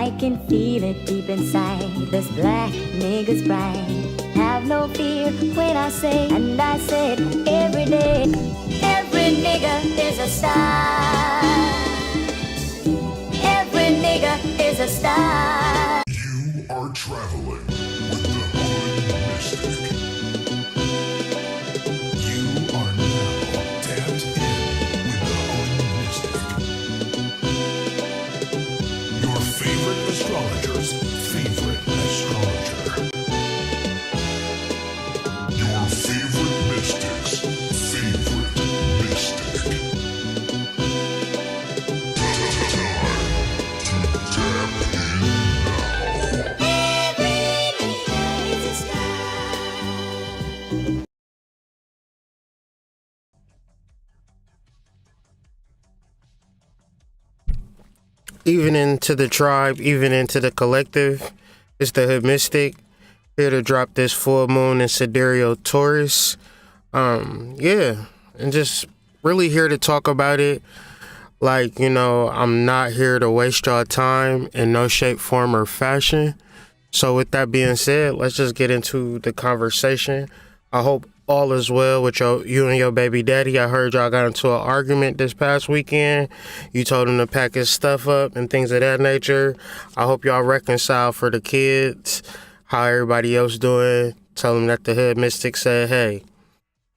I can feel it deep inside. This black nigga's bright. Have no fear when I say, and I said every day, every nigga is a star. Every nigga is a star. You are traveling with the Holy Mystic. You are now tapped in with the Holy Mystic. Your favorite astrologer's favorite astrologer. Your favorite mystic's favorite mystic. Time to tap in now. Even into the tribe, even into the collective, it's the Hood Mystic, here to drop this full moon in Sidereal Taurus. Yeah, and just really here to talk about it. Like, you know, I'm not here to waste y'all time in no shape, form, or fashion. So with that being said, let's just get into the conversation. I hope all is well with you and your baby daddy. I heard y'all got into an argument this past weekend. You told him to pack his stuff up and things of that nature. I hope y'all reconcile for the kids. How everybody else doing? Tell them that the Hood Mystic said hey.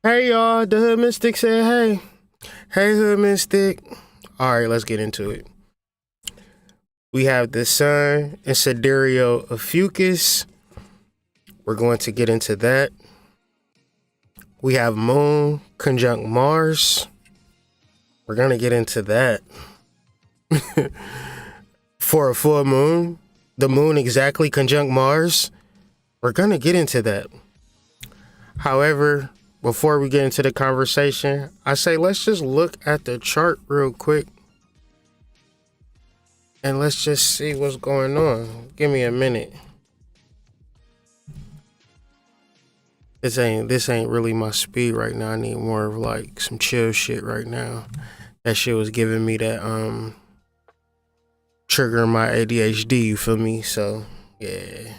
Hey y'all, the Hood Mystic said hey. Hey Hood Mystic. Alright, let's get into it. We have the sun in Sidereal Ophiuchus. We're going to get into that. We have moon conjunct Mars. We're going to get into that. For a full moon, the moon exactly conjunct Mars. We're going to get into that. However, before we get into the conversation, I say let's just look at the chart real quick. And let's just see what's going on. Give me a minute. This ain't really my speed right now. I need more of like some chill shit right now. That shit was giving me that triggering my ADHD, you feel me? So yeah.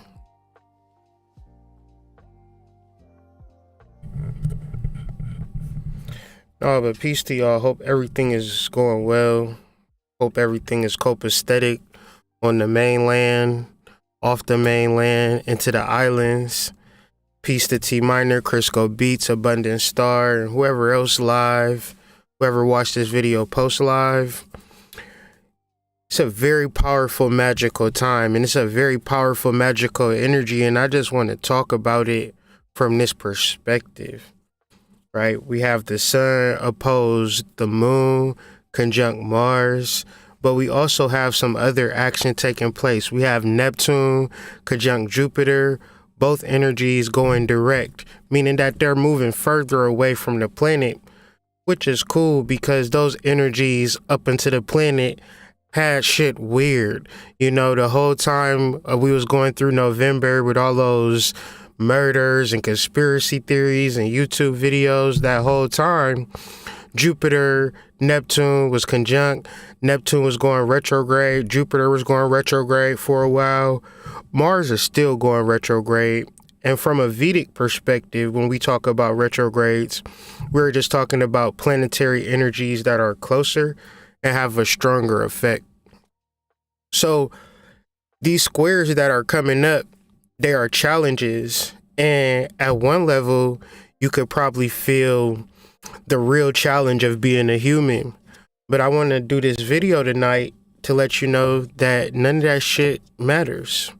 No, but peace to y'all. Hope everything is going well. Hope everything is copacetic on the mainland, off the mainland, into the islands. Peace to T Minor, Crisco Beats, Abundant Star, and whoever else live, whoever watched this video post live. It's a very powerful, magical time, and it's a very powerful, magical energy, and I just want to talk about it from this perspective, right? We have the sun opposed the moon, conjunct Mars, but we also have some other action taking place. We have Neptune conjunct Jupiter, both energies going direct, meaning that they're moving further away from the planet, which is cool because those energies up into the planet had shit weird. You know, the whole time we was going through November with all those murders and conspiracy theories and YouTube videos, that whole time, Jupiter, Neptune was conjunct. Neptune was going retrograde. Jupiter was going retrograde for a while. Mars is still going retrograde. And from a Vedic perspective, when we talk about retrogrades, we're just talking about planetary energies that are closer and have a stronger effect. So these squares that are coming up, they are challenges. And at one level, you could probably feel the real challenge of being a human. But I want to do this video tonight to let you know that none of that shit matters.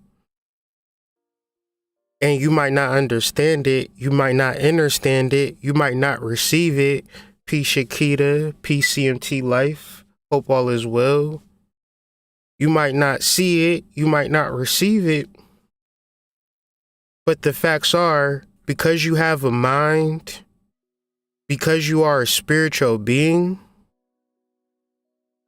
And you might not understand it. You might not understand it. You might not receive it. P. Shakita, PCMT Life. Hope all is well. You might not see it. You might not receive it. But the facts are, because you have a mind, because you are a spiritual being,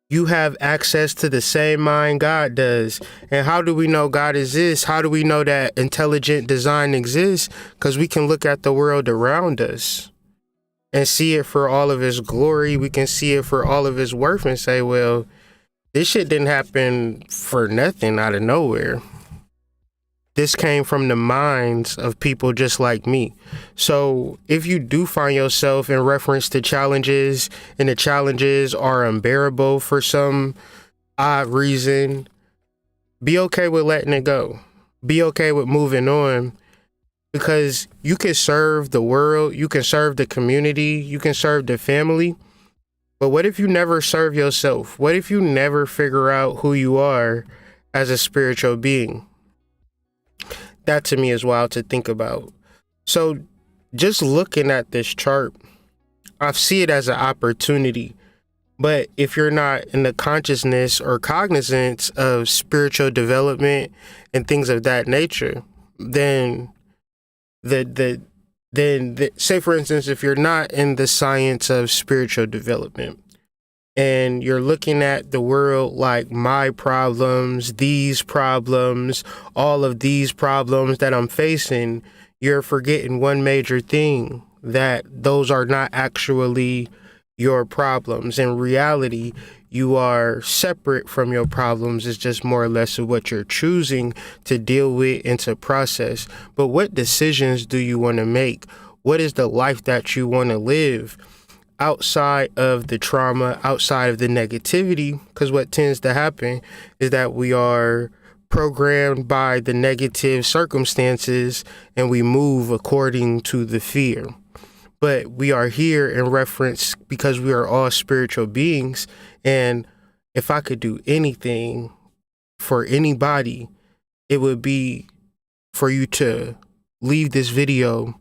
you have access to the same mind God does. And how do we know God exists? How do we know that intelligent design exists? Because we can look at the world around us and see it for all of its glory. We can see it for all of its worth and say, well, This shit didn't happen for nothing out of nowhere. This came from the minds of people just like me. So if you do find yourself in reference to challenges and the challenges are unbearable for some odd reason, be okay with letting it go. Be okay with moving on, because you can serve the world, you can serve the community, you can serve the family. But what if you never serve yourself? What if you never figure out who you are as a spiritual being? That to me is wild to think about. So just looking at this chart, I see it as an opportunity. But if you're not in the consciousness or cognizance of spiritual development and things of that nature, then say for instance, if you're not in the science of spiritual development and you're looking at the world like my problems, these problems, all of these problems that I'm facing, you're forgetting one major thing, that those are not actually your problems. In reality, you are separate from your problems. It's just more or less of what you're choosing to deal with and to process. But what decisions do you want to make? What is the life that you want to live outside of the trauma, outside of the negativity? Because what tends to happen is that we are programmed by the negative circumstances and we move according to the fear. But we are here in reference because we are all spiritual beings. And if I could do anything for anybody, it would be for you to leave this video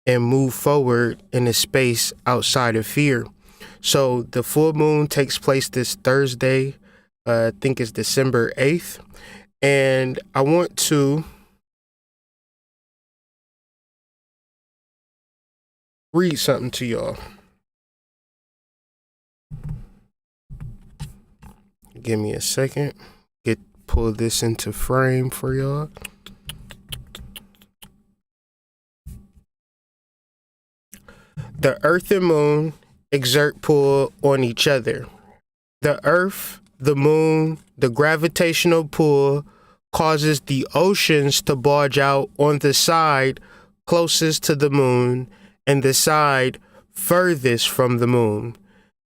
and move forward in a space outside of fear. So the full moon takes place this Thursday. I think it's December 8th. And I want to read something to y'all. Give me a second. Pull this into frame for y'all. The earth and moon exert pull on each other. The earth, the moon, the gravitational pull causes the oceans to bulge out on the side closest to the moon and the side furthest from the moon.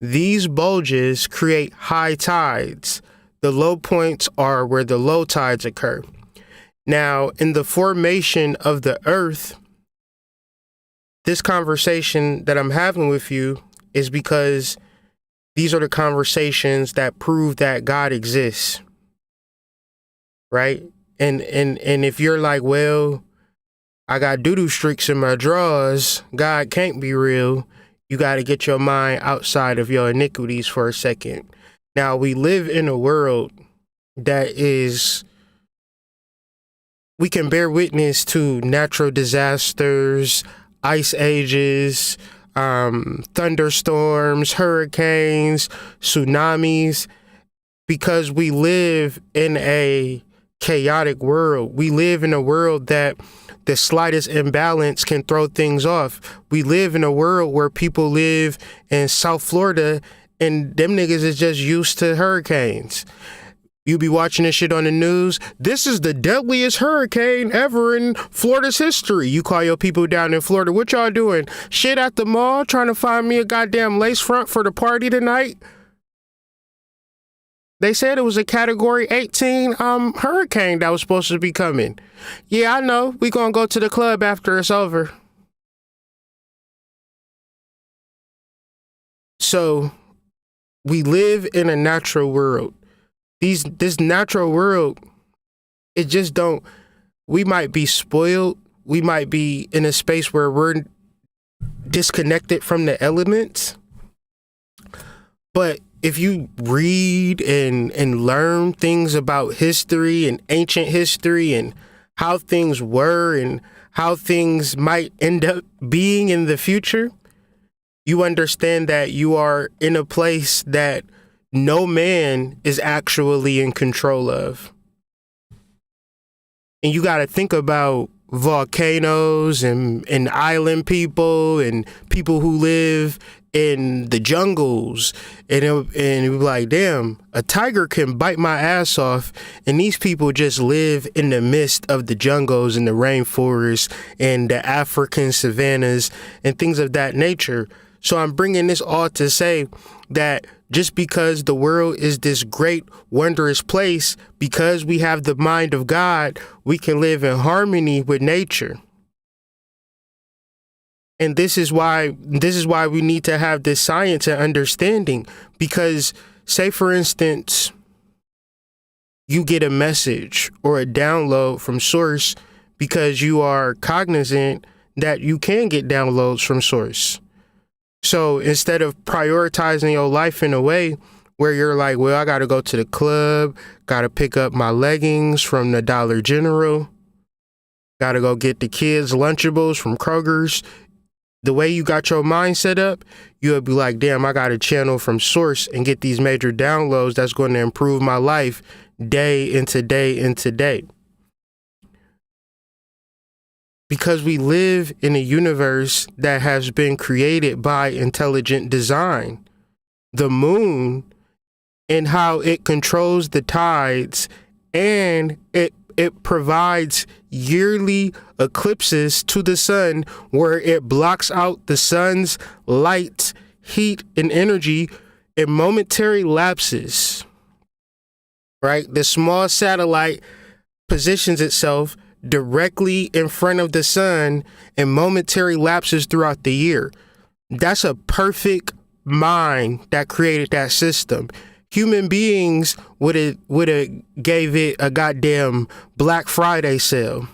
These bulges create high tides. The low points are where the low tides occur. Now, in the formation of the earth, this conversation that I'm having with you is because these are the conversations that prove that God exists, right? And if you're like, well, I got doo-doo streaks in my drawers, God can't be real, you got to get your mind outside of your iniquities for a second. Now, we live in a world that is, we can bear witness to natural disasters, ice ages, thunderstorms, hurricanes, tsunamis, because we live in a chaotic world. We live in a world that the slightest imbalance can throw things off. We live in a world where people live in South Florida and them niggas is just used to hurricanes. You be watching this shit on the news. This is the deadliest hurricane ever in Florida's history. You call your people down in Florida. What y'all doing? Shit at the mall trying to find me a goddamn lace front for the party tonight? They said it was a category 18 hurricane that was supposed to be coming. Yeah, I know. We gonna go to the club after it's over. So we live in a natural world. This natural world, it just don't, we might be spoiled. We might be in a space where we're disconnected from the elements. But if you read and learn things about history and ancient history and how things were and how things might end up being in the future, you understand that you are in a place that no man is actually in control of. And you got to think about volcanoes and island people and people who live in the jungles, and it would be like, damn, a tiger can bite my ass off, and these people just live in the midst of the jungles and the rainforests and the African savannas and things of that nature. So I'm bringing this all to say that just because the world is this great, wondrous place, because we have the mind of God, we can live in harmony with nature. And this is why we need to have this science and understanding, because say, for instance, you get a message or a download from source because you are cognizant that you can get downloads from source. So instead of prioritizing your life in a way where you're like, well, I got to go to the club, got to pick up my leggings from the Dollar General, got to go get the kids Lunchables from Kroger's. The way you got your mind set up, you'll be like, damn, I got to channel from source and get these major downloads that's going to improve my life day into day into day. Because we live in a universe that has been created by intelligent design. The moon and how it controls the tides, and it provides yearly eclipses to the sun where it blocks out the sun's light, heat, and energy in momentary lapses. Right? The small satellite positions itself directly in front of the sun in momentary lapses throughout the year. That's a perfect mind that created that system. Human beings would have gave it a goddamn Black Friday sale.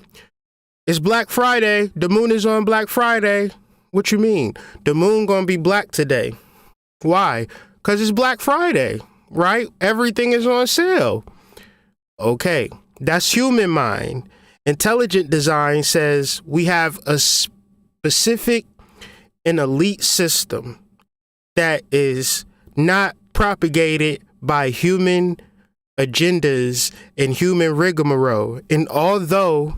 It's Black Friday. The moon is on Black Friday. What you mean? The moon gonna be black today. Why? Because it's Black Friday, right? Everything is on sale. Okay, that's human mind. Intelligent design says we have a specific and elite system that is not propagated by human agendas and human rigmarole. And although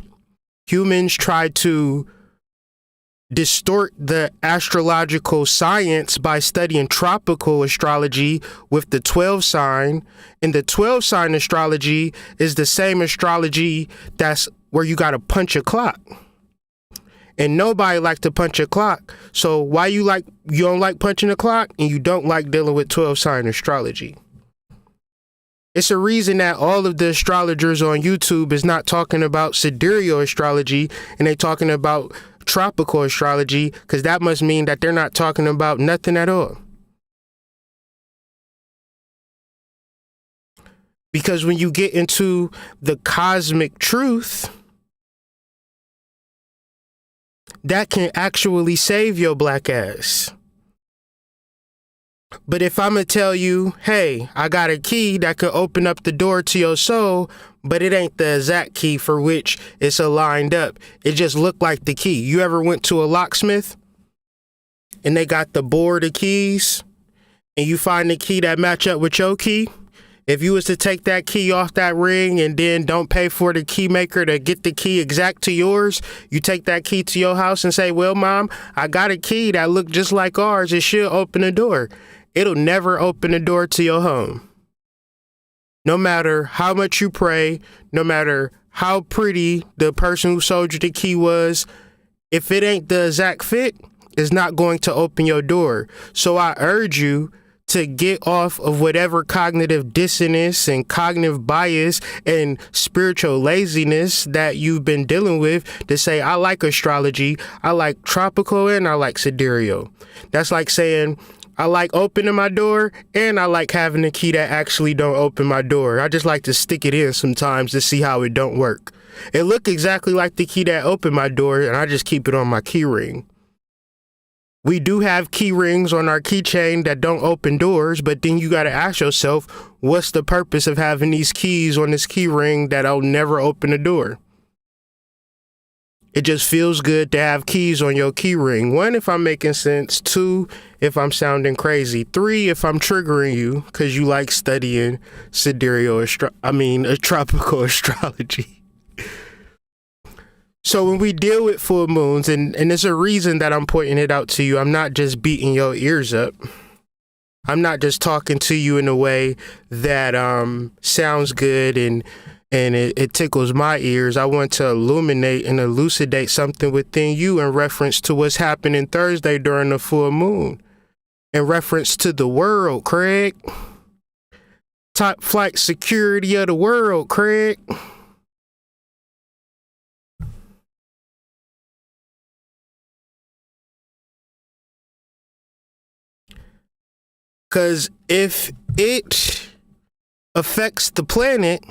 humans try to distort the astrological science by studying tropical astrology with the 12 sign, and the 12 sign astrology is the same astrology that's where you got to punch a clock. And nobody likes to punch a clock. So why you don't like punching a clock and you don't like dealing with 12 sign astrology? It's a reason that all of the astrologers on YouTube is not talking about sidereal astrology and they talking about tropical astrology, because that must mean that they're not talking about nothing at all. Because when you get into the cosmic truth, that can actually save your black ass. But if I'm going to tell you, hey, I got a key that could open up the door to your soul, but it ain't the exact key for which it's aligned up. It just looked like the key. You ever went to a locksmith and they got the board of keys and you find the key that match up with your key? If you was to take that key off that ring and then don't pay for the key maker to get the key exact to yours, you take that key to your house and say, well, Mom, I got a key that looked just like ours. It should open the door. It'll never open the door to your home. No matter how much you pray, no matter how pretty the person who sold you the key was, if it ain't the exact fit, it's not going to open your door. So I urge you to get off of whatever cognitive dissonance and cognitive bias and spiritual laziness that you've been dealing with to say, I like astrology, I like tropical, and I like sidereal. That's like saying, I like opening my door and I like having a key that actually don't open my door. I just like to stick it in sometimes to see how it don't work. It look exactly like the key that opened my door and I just keep it on my key ring. We do have key rings on our keychain that don't open doors, but then you got to ask yourself, what's the purpose of having these keys on this key ring that'll never open a door? It just feels good to have keys on your key ring. 1, if I'm making sense. 2, if I'm sounding crazy. 3, if I'm triggering you because you like studying tropical astrology. So when we deal with full moons, and there's a reason that I'm pointing it out to you, I'm not just beating your ears up. I'm not just talking to you in a way that sounds good and it tickles my ears. I want to illuminate and elucidate something within you in reference to what's happening Thursday during the full moon. In reference to the world, Craig. Top flight security of the world, Craig. Because if it affects the planet,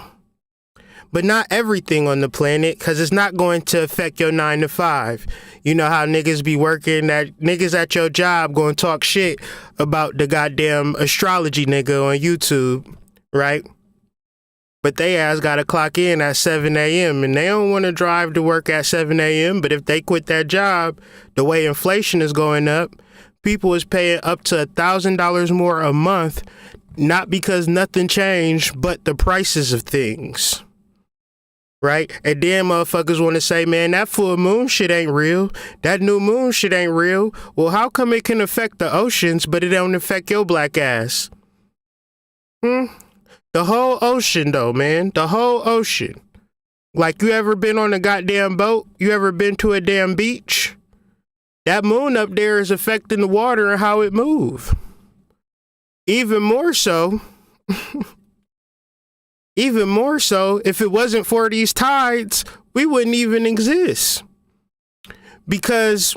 but not everything on the planet, because it's not going to affect your 9 to 5. You know how niggas be working, that niggas at your job going to talk shit about the goddamn astrology nigga on YouTube, right? But they ass got to clock in at 7 a.m. and they don't want to drive to work at 7 a.m. But if they quit that job, the way inflation is going up, people is paying up to $1,000 more a month, not because nothing changed, but the prices of things. Right? And then motherfuckers want to say, man, that full moon shit ain't real. That new moon shit ain't real. Well, how come it can affect the oceans, but it don't affect your black ass? The whole ocean, though, man. The whole ocean. Like, you ever been on a goddamn boat? You ever been to a damn beach? That moon up there is affecting the water and how it move. Even more so, if it wasn't for these tides, we wouldn't even exist. Because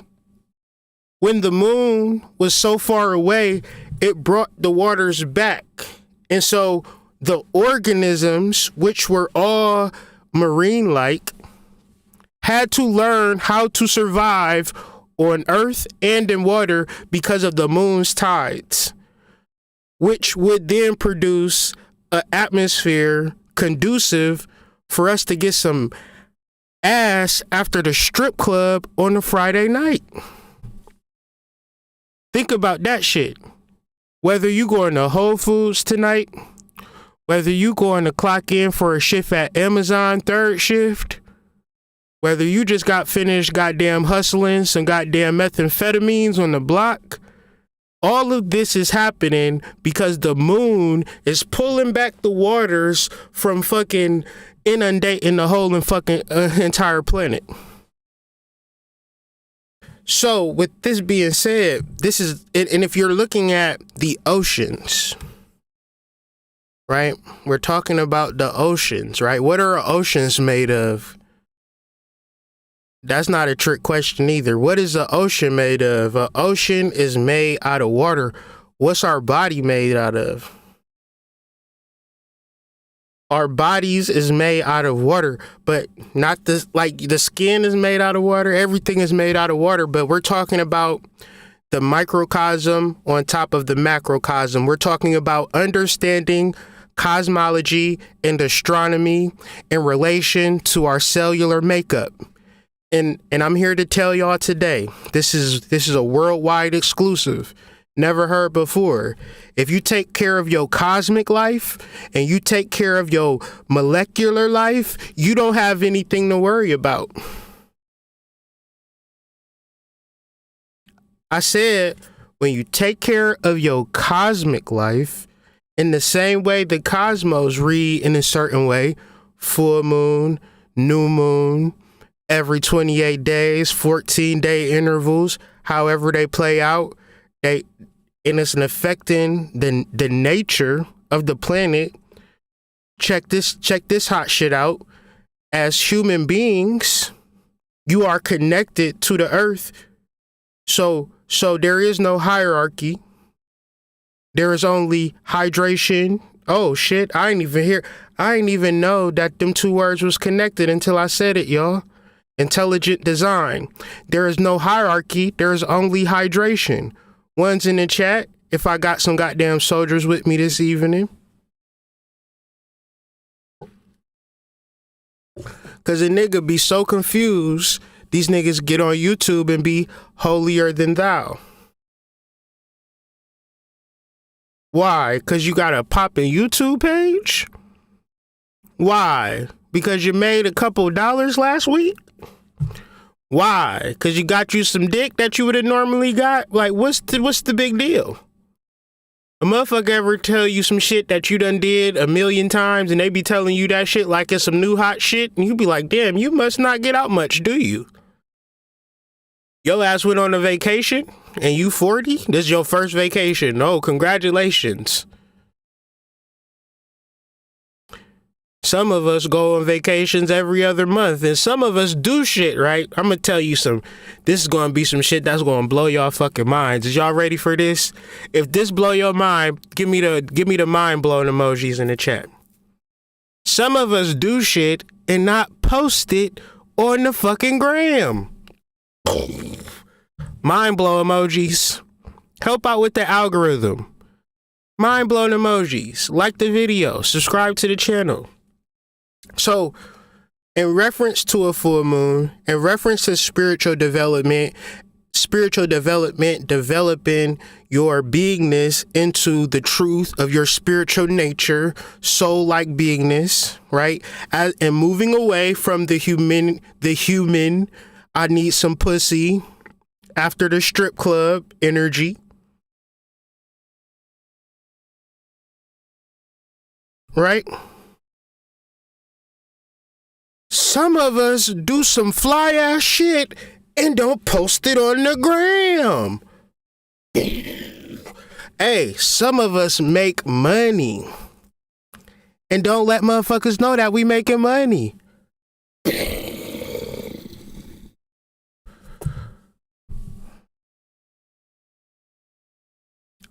when the moon was so far away, it brought the waters back. And so the organisms, which were all marine-like, had to learn how to survive on earth and in water because of the moon's tides, which would then produce an atmosphere conducive for us to get some ass after the strip club on a Friday night. Think about that shit. Whether you going to Whole Foods tonight, whether you going to clock in for a shift at Amazon third shift, whether you just got finished goddamn hustling some goddamn methamphetamines on the block, all of this is happening because the moon is pulling back the waters from fucking inundating the whole and fucking entire planet. So with this being said, this is, and if you're looking at the oceans, right? We're talking about the oceans, right? What are oceans made of? That's not a trick question either. What is the ocean made of? An ocean is made out of water. What's our body made out of? Our bodies is made out of water, but not this, like the skin is made out of water. Everything is made out of water, but we're talking about the microcosm on top of the macrocosm. We're talking about understanding cosmology and astronomy in relation to our cellular makeup. And I'm here to tell y'all today, this is a worldwide exclusive, never heard before. If you take care of your cosmic life and you take care of your molecular life, you don't have anything to worry about. I said, when you take care of your cosmic life, in the same way the cosmos read in a certain way, full moon, new moon, every 28 days, 14-day intervals, however they play out, and it's affecting the nature of the planet. Check this hot shit out. As human beings, you are connected to the earth. So there is no hierarchy. There is only hydration. Oh shit, I ain't even know that them two words was connected until I said it, y'all. Intelligent design. There is no hierarchy. There is only hydration. One's in the chat. If I got some goddamn soldiers with me this evening. Cause a nigga be so confused. These niggas get on YouTube and be holier than thou. Why? Cause you got a poppin' YouTube page? Why? Because you made a couple dollars last week? Why? Because you got you some dick that you would have normally got? Like, what's the big deal? A motherfucker ever tell you some shit that you done did a million times and they be telling you that shit like it's some new hot shit? And you be like, damn, you must not get out much, do you? Your ass went on a vacation and you 40? This is your first vacation. Oh, congratulations. Some of us go on vacations every other month, and some of us do shit, right? I'm gonna tell you this is gonna be some shit that's gonna blow y'all fucking minds. Is y'all ready for this? If this blow your mind, give me the mind blowing emojis in the chat. Some of us do shit and not post it on the fucking gram. Mind blow emojis. Help out with the algorithm. Mind blowing emojis. Like the video. Subscribe to the channel. So, in reference to a full moon, in reference to spiritual development, developing your beingness into the truth of your spiritual nature, soul-like beingness, right? And moving away from the human, I need some pussy after the strip club energy. Right? Some of us do some fly ass shit and don't post it on the gram. Hey, some of us make money and don't let motherfuckers know that we making money.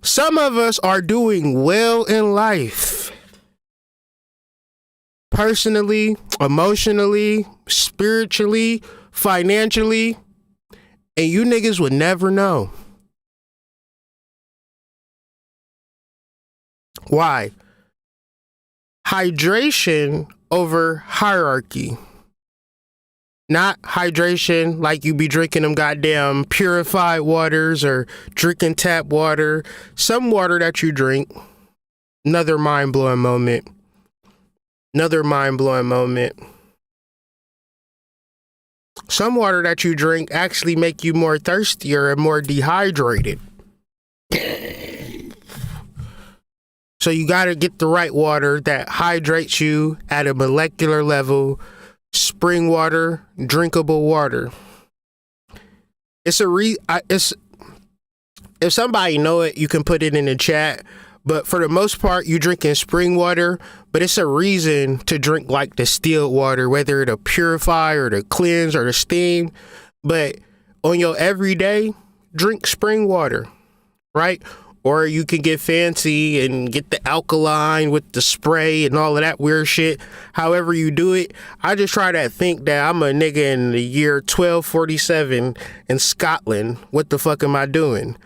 Some of us are doing well in life. Personally, emotionally, spiritually, financially, and you niggas would never know. Why? Hydration over hierarchy. Not hydration like you be drinking them goddamn purified waters or drinking tap water. Some water that you drink. Another mind-blowing moment. Some water that you drink actually make you more thirstier and more dehydrated. So you gotta get the right water that hydrates you at a molecular level. Spring water, drinkable water. If somebody know it, you can put it in the chat. But for the most part, you drinking spring water, but it's a reason to drink like distilled water, whether it'll purify or to cleanse or to steam. But on your everyday, drink spring water, right? Or you can get fancy and get the alkaline with the spray and all of that weird shit. However you do it, I just try to think that I'm a nigga in the year 1247 in Scotland. What the fuck am I doing?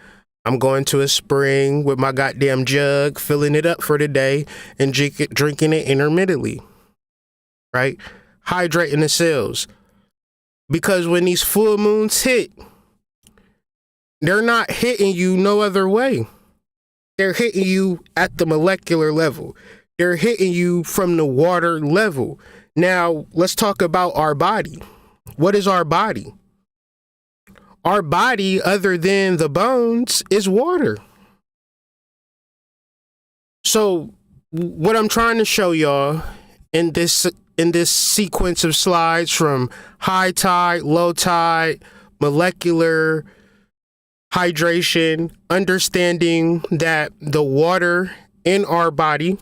I'm going to a spring with my goddamn jug, filling it up for the day and drinking it intermittently, right? Hydrating the cells. Because when these full moons hit, they're not hitting you no other way. They're hitting you at the molecular level. They're hitting you from the water level. Now, let's talk about our body. What is our body? Our body, other than the bones, is water. So, what I'm trying to show y'all in this sequence of slides from high tide, low tide, molecular hydration, understanding that the water in our body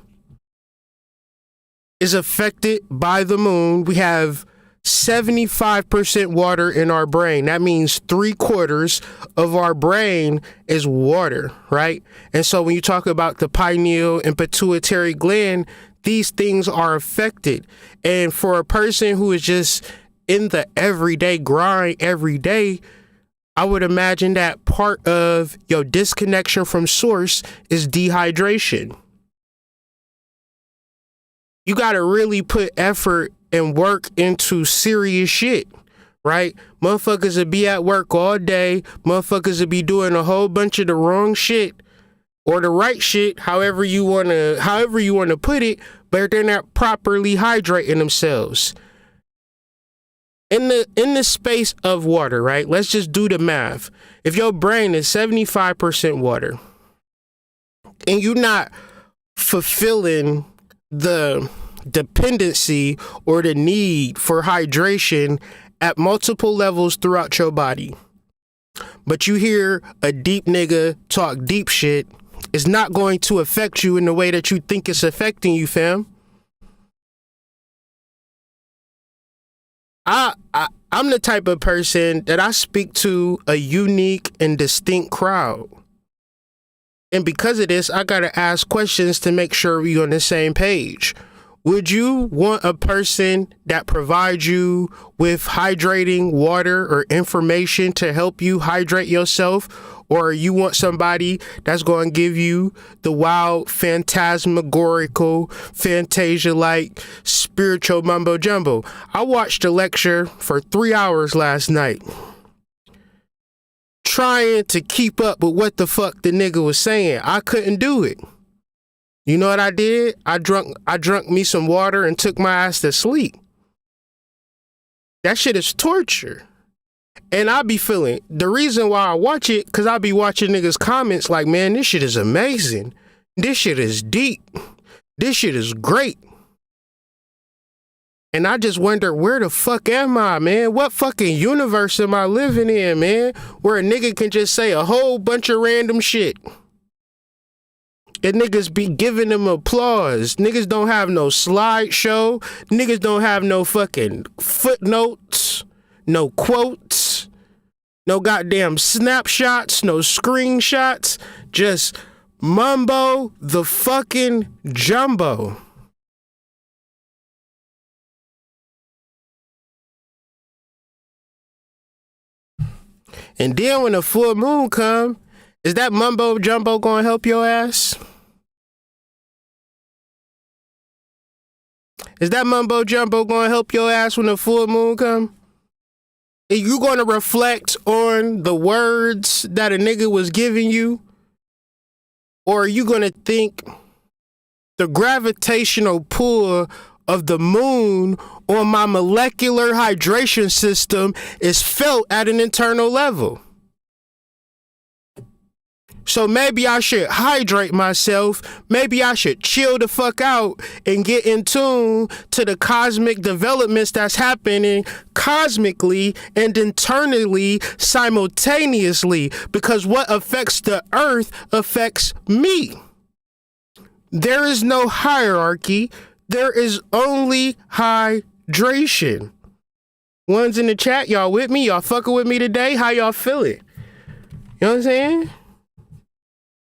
is affected by the moon. We have 75% water in our brain. That means 3/4 of our brain is water, right? And so when you talk about the pineal and pituitary gland, these things are affected. And for a person who is just in the everyday grind every day, I would imagine that part of your disconnection from source is dehydration. You got to really put effort and work into serious shit, right? Motherfuckers will be at work all day. Motherfuckers will be doing a whole bunch of the wrong shit or the right shit, however you want to put it, but they're not properly hydrating themselves. in the space of water, right? Let's just do the math. If your brain is 75% water and you're not fulfilling the dependency or the need for hydration at multiple levels throughout your body, but you hear a deep nigga talk deep shit, it's not going to affect you in the way that you think it's affecting you, fam. I'm the type of person that I speak to a unique and distinct crowd. And because of this, I gotta ask questions to make sure we're on the same page. Would you want a person that provides you with hydrating water or information to help you hydrate yourself? Or you want somebody that's going to give you the wild, phantasmagorical, fantasia-like, spiritual mumbo-jumbo? I watched a lecture for 3 hours last night, trying to keep up with what the fuck the nigga was saying. I couldn't do it. You know what I did? I drunk me some water and took my ass to sleep. That shit is torture. And I be feeling, the reason why I watch it, because I be watching niggas comments like, man, this shit is amazing. This shit is deep. This shit is great. And I just wonder, where the fuck am I, man? What fucking universe am I living in, man? Where a nigga can just say a whole bunch of random shit. And niggas be giving them applause. Niggas don't have no slideshow. Niggas don't have no fucking footnotes. No quotes. No goddamn snapshots. No screenshots. Just mumbo the fucking jumbo. And then when the full moon come, is that mumbo jumbo gonna help your ass? Is that mumbo jumbo gonna help your ass when the full moon come? Are you gonna reflect on the words that a nigga was giving you? Or are you gonna think the gravitational pull of the moon on my molecular hydration system is felt at an internal level? So maybe I should hydrate myself. Maybe I should chill the fuck out and get in tune to the cosmic developments that's happening cosmically and internally simultaneously, because what affects the earth affects me. There is no hierarchy. There is only hydration. Ones in the chat, y'all with me? Y'all fucking with me today? How y'all feeling? You know what I'm saying?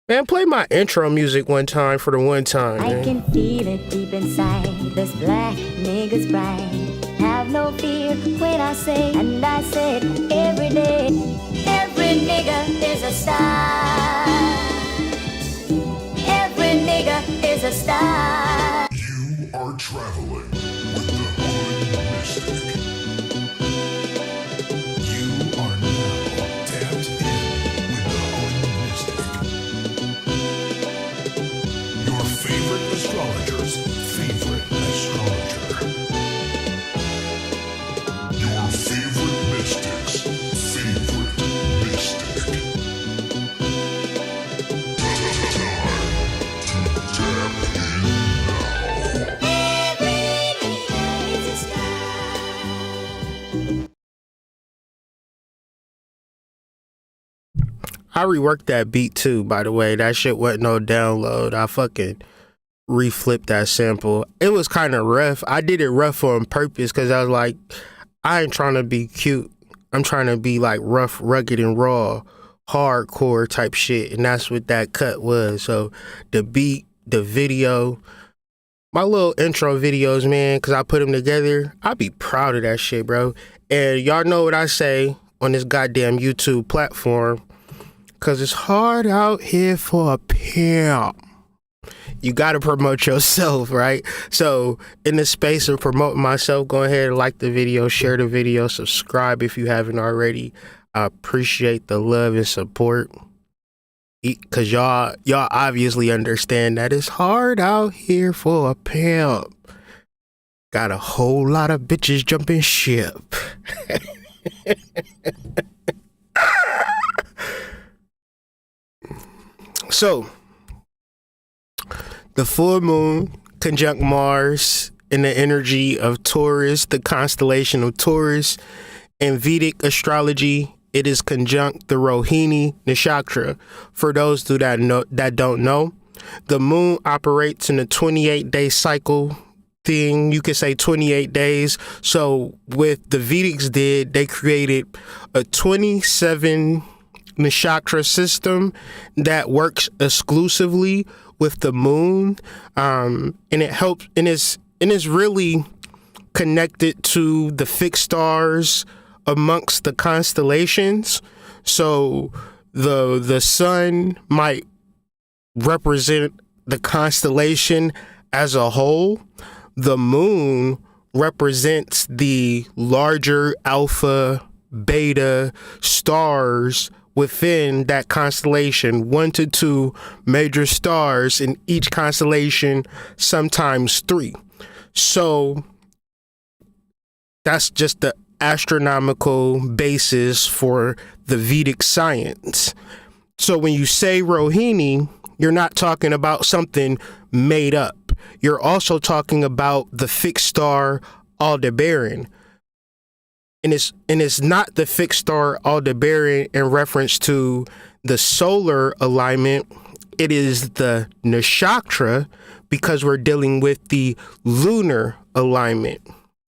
Man, play my intro music one time for the one time, man. I can feel it deep inside. This black nigga's pride. Have no fear when I say, and I said every day, every nigga is a star. Every nigga is a star. You are traveling with the Holy Mystic. You are now tapped in with the Holy Mystic. Your favorite astrologer's favorite astrologer. Your favorite mystic's favorite mystic. Time to tap in now. Every nigga is a star. I reworked that beat too, by the way. That shit wasn't no download. I fucking reflipped that sample. It was kind of rough. I did it rough on purpose because I was like, I ain't trying to be cute. I'm trying to be like rough, rugged, and raw, hardcore type shit. And that's what that cut was. So the beat, the video, my little intro videos, man, because I put them together, I be proud of that shit, bro. And y'all know what I say on this goddamn YouTube platform. Cause it's hard out here for a pimp. You gotta promote yourself, right? So in the space of promoting myself, go ahead and like the video, share the video, subscribe if you haven't already. I appreciate the love and support. Cause y'all obviously understand that it's hard out here for a pimp. Got a whole lot of bitches jumping ship. So, the full moon conjunct Mars in the energy of Taurus, the constellation of Taurus. In Vedic astrology, it is conjunct the Rohini Nakshatra. For those that don't know, the moon operates in a 28-day cycle thing. You could say 28 days. So what the Vedics did, they created a 27 nakshatra system that works exclusively with the moon, and it helps, and is really connected to the fixed stars amongst the constellations. So the sun might represent the constellation as a whole. The moon represents the larger alpha, beta stars within that constellation, 1 to 2 major stars in each constellation, sometimes 3. So that's just the astronomical basis for the Vedic science. So when you say Rohini, you're not talking about something made up. You're also talking about the fixed star Aldebaran. And it's not the fixed star Aldebaran in reference to the solar alignment. It is the nakshatra, because we're dealing with the lunar alignment.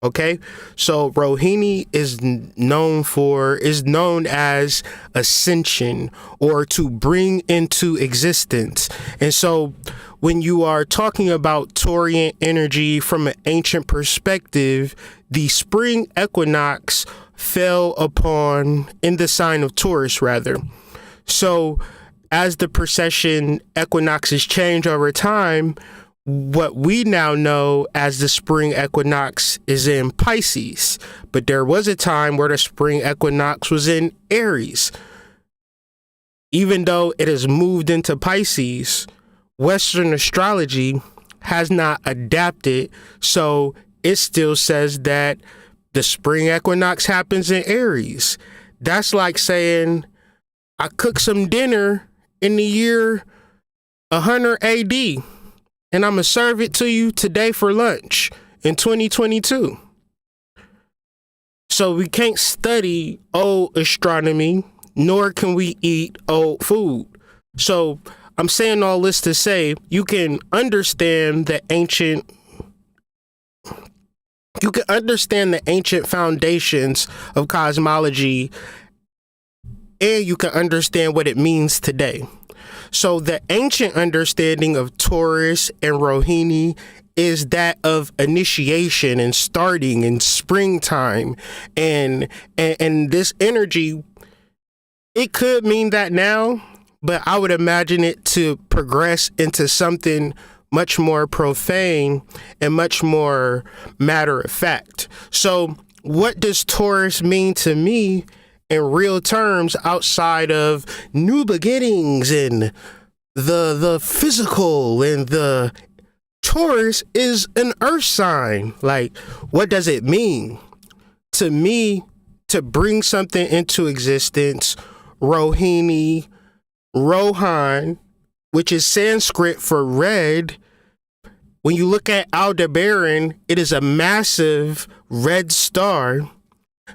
Okay, so Rohini is known as ascension, or to bring into existence. And so when you are talking about Taurian energy from an ancient perspective, the spring equinox fell upon in the sign of Taurus, rather. So as the precession equinoxes change over time, what we now know as the spring equinox is in Pisces, but there was a time where the spring equinox was in Aries. Even though it has moved into Pisces, Western astrology has not adapted, so it still says that the spring equinox happens in Aries. That's like saying I cooked some dinner in the year 100 AD. and I'm going to serve it to you today for lunch in 2022. So we can't study old astronomy, nor can we eat old food. So I'm saying all this to say you can understand the ancient foundations of cosmology, and you can understand what it means today. So the ancient understanding of Taurus and Rohini is that of initiation and starting in springtime, and this energy, it could mean that now, but I would imagine it to progress into something much more profane and much more matter of fact. So what does Taurus mean to me in real terms, outside of new beginnings and the physical? And the Taurus is an earth sign. Like, what does it mean to me to bring something into existence? Rohini, Rohan, which is Sanskrit for red. When you look at Aldebaran, it is a massive red star.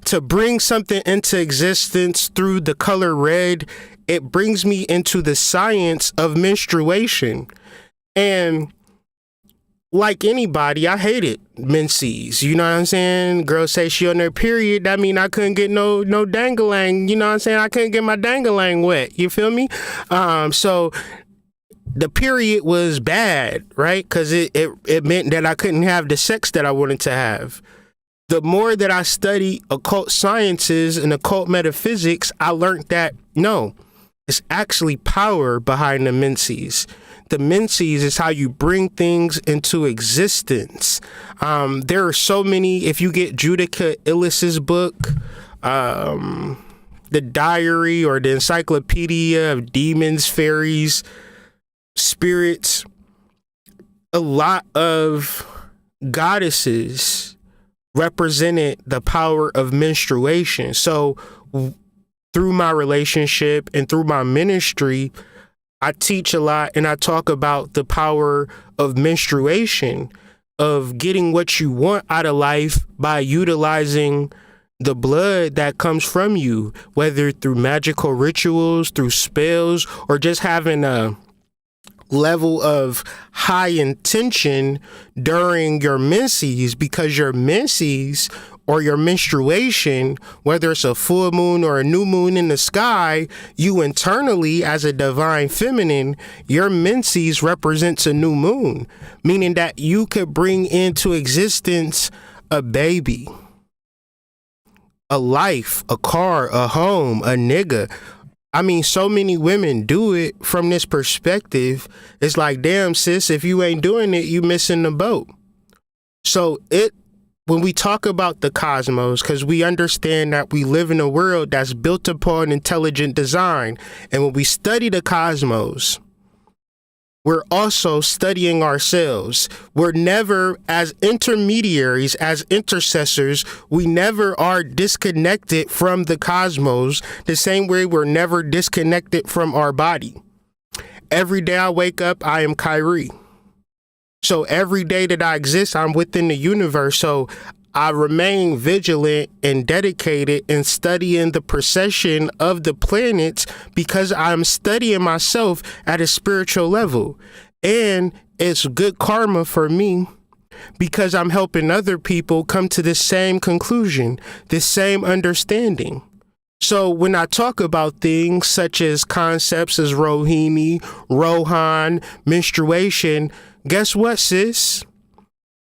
To bring something into existence through the color red, it brings me into the science of menstruation. And like anybody, I hated menses. You know what I'm saying? Girls say she on their period. That mean I couldn't get no dangalang. You know what I'm saying? I couldn't get my dangalang wet. You feel me? So the period was bad, right? Because it meant that I couldn't have the sex that I wanted to have. The more that I study occult sciences and occult metaphysics, I learned that no, it's actually power behind the menses. The menses is how you bring things into existence. There are so many. If you get Judika Illis's book, the diary or the encyclopedia of demons, fairies, spirits, a lot of goddesses represented the power of menstruation. So through my relationship and through my ministry, I teach a lot and I talk about the power of menstruation, of getting what you want out of life by utilizing the blood that comes from you, whether through magical rituals, through spells, or just having a level of high intention during your menses, because your menses or your menstruation, whether it's a full moon or a new moon in the sky, you internally as a divine feminine, your menses represents a new moon, meaning that you could bring into existence a baby, a life, a car, a home, a nigga. I mean, so many women do it from this perspective. It's like, damn, sis, if you ain't doing it, you missing the boat. So when we talk about the cosmos, because we understand that we live in a world that's built upon intelligent design. And when we study the cosmos, we're also studying ourselves. We're never, as intermediaries, as intercessors, we never are disconnected from the cosmos, the same way we're never disconnected from our body. Every day I wake up, I am Kyrie. So every day that I exist, I'm within the universe. So I remain vigilant and dedicated in studying the precession of the planets, because I'm studying myself at a spiritual level. And it's good karma for me because I'm helping other people come to the same conclusion, the same understanding. So when I talk about things such as concepts as Rohini, Rohan, menstruation, guess what, sis?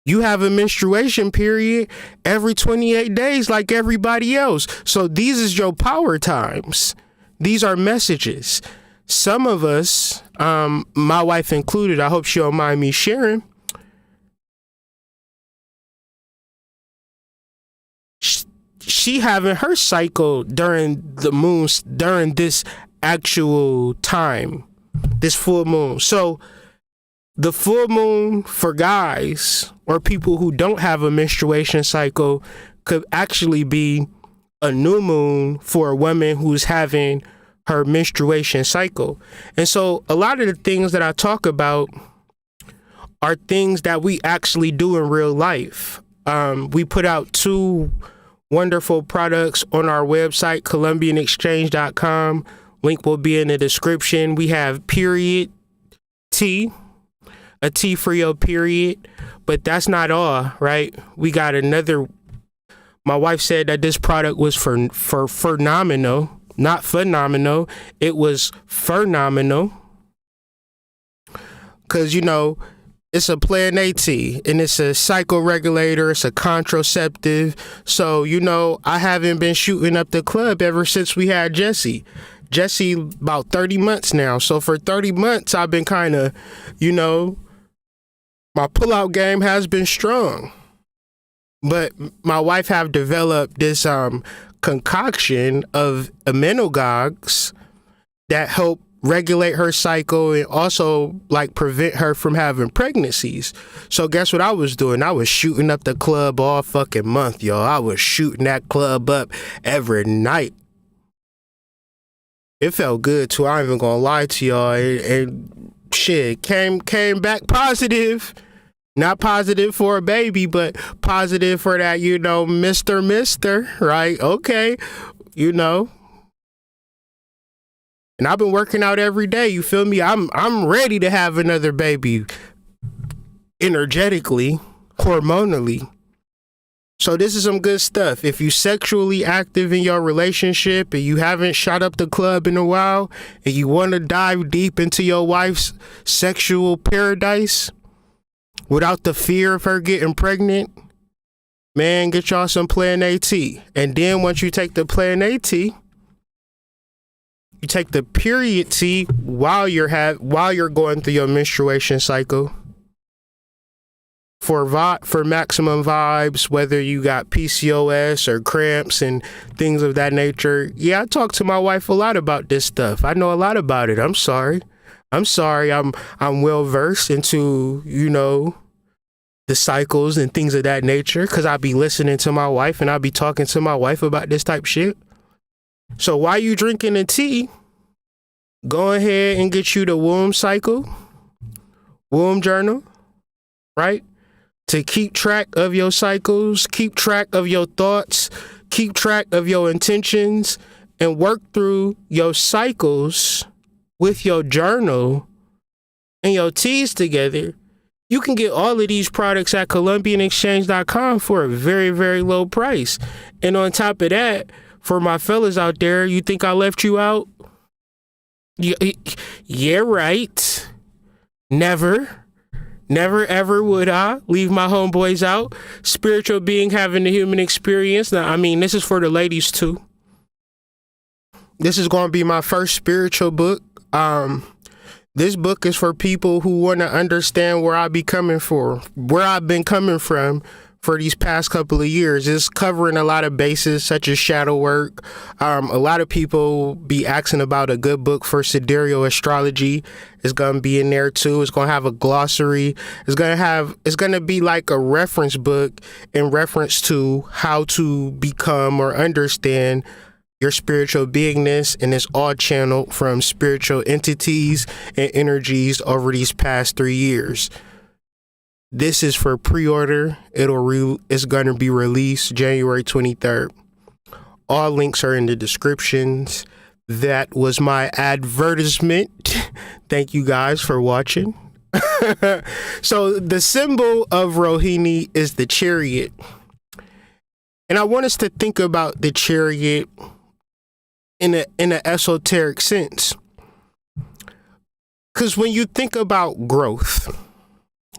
You have a menstruation period every 28 days like everybody else. So these is your power times. These are messages. Some of us, my wife included, I hope she don't mind me sharing, she having her cycle during the moons, during this actual time, this full moon. So the full moon for guys or people who don't have a menstruation cycle could actually be a new moon for a woman who's having her menstruation cycle. And so a lot of the things that I talk about are things that we actually do in real life. We put out 2 wonderful products on our website, columbianexchange.com. Link will be in the description. We have period tea, a tea for your period, but that's not all, right? We got another. My wife said that this product was for phenomenal, not phenomenal. It was phenomenal, because it's a Plan A tea, and it's a psychoregulator, it's a contraceptive. So, I haven't been shooting up the club ever since we had Jesse about 30 months now. So for 30 months, I've been kind of, my pullout game has been strong. But my wife have developed this concoction of aminogogs that help regulate her cycle and also prevent her from having pregnancies. So guess what I was doing? I was shooting up the club all fucking month, y'all. I was shooting that club up every night. It felt good too. I ain't even gonna lie to y'all. And shit came back positive. Not positive for a baby, but positive for that, Mister, right? Okay, And I've been working out every day, you feel me? I'm ready to have another baby, energetically, hormonally. So this is some good stuff. If you sexually active in your relationship and you haven't shot up the club in a while and you want to dive deep into your wife's sexual paradise without the fear of her getting pregnant, man, get y'all some Plan A tea. And then once you take the Plan A tea, you take the period tea while you're going through your menstruation cycle for maximum vibes, whether you got PCOS or cramps and things of that nature. Yeah, I talk to my wife a lot about this stuff. I know a lot about it. I'm sorry. I'm well versed into, the cycles and things of that nature, because I be listening to my wife and I be talking to my wife about this type shit. So while you drinking the tea, go ahead and get you the womb cycle, womb journal, right? To keep track of your cycles, keep track of your thoughts, keep track of your intentions, and work through your cycles with your journal and your teas together. You can get all of these products at ColumbianExchange.com for a very, very low price. And on top of that, for my fellas out there, you think I left you out? Yeah, right. Never ever would I leave my homeboys out. Spiritual being having the human experience. Now, I mean, this is for the ladies too. This is going to be my first spiritual book. This book is for people who want to understand where I've been coming from for these past couple of years. It's covering a lot of bases such as shadow work. A lot of people be asking about a good book for sidereal astrology. It's going to be in there too. It's going to have a glossary. It's going to be like a reference book in reference to how to become or understand your spiritual beingness, and it's all channeled from spiritual entities and energies over these past 3 years. This is for pre-order. It's going to be released January 23rd. All links are in the descriptions. That was my advertisement. Thank you guys for watching. So the symbol of Rohini is the chariot. And I want us to think about the chariot in an esoteric sense. Because when you think about growth,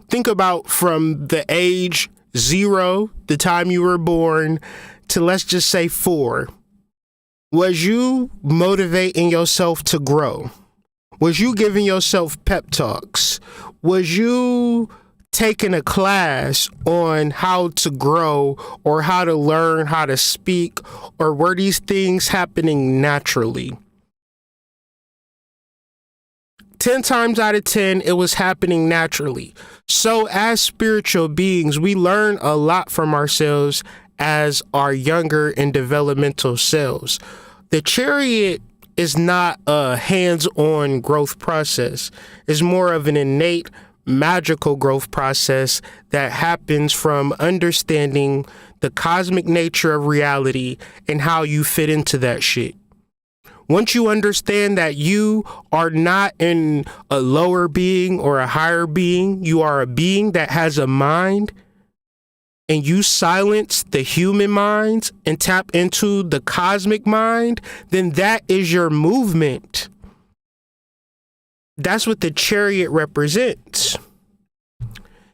think about from the age 0, the time you were born, to let's just say 4. Was you motivating yourself to grow? Was you giving yourself pep talks? Was you taking a class on how to grow or how to learn how to speak, or were these things happening naturally? 10 times out of 10, it was happening naturally. So as spiritual beings, we learn a lot from ourselves as our younger and developmental selves. The chariot is not a hands-on growth process. It's more of an innate magical growth process that happens from understanding the cosmic nature of reality and how you fit into that shit. Once you understand that you are not in a lower being or a higher being, you are a being that has a mind, and you silence the human minds and tap into the cosmic mind, then that is your movement. That's what the chariot represents.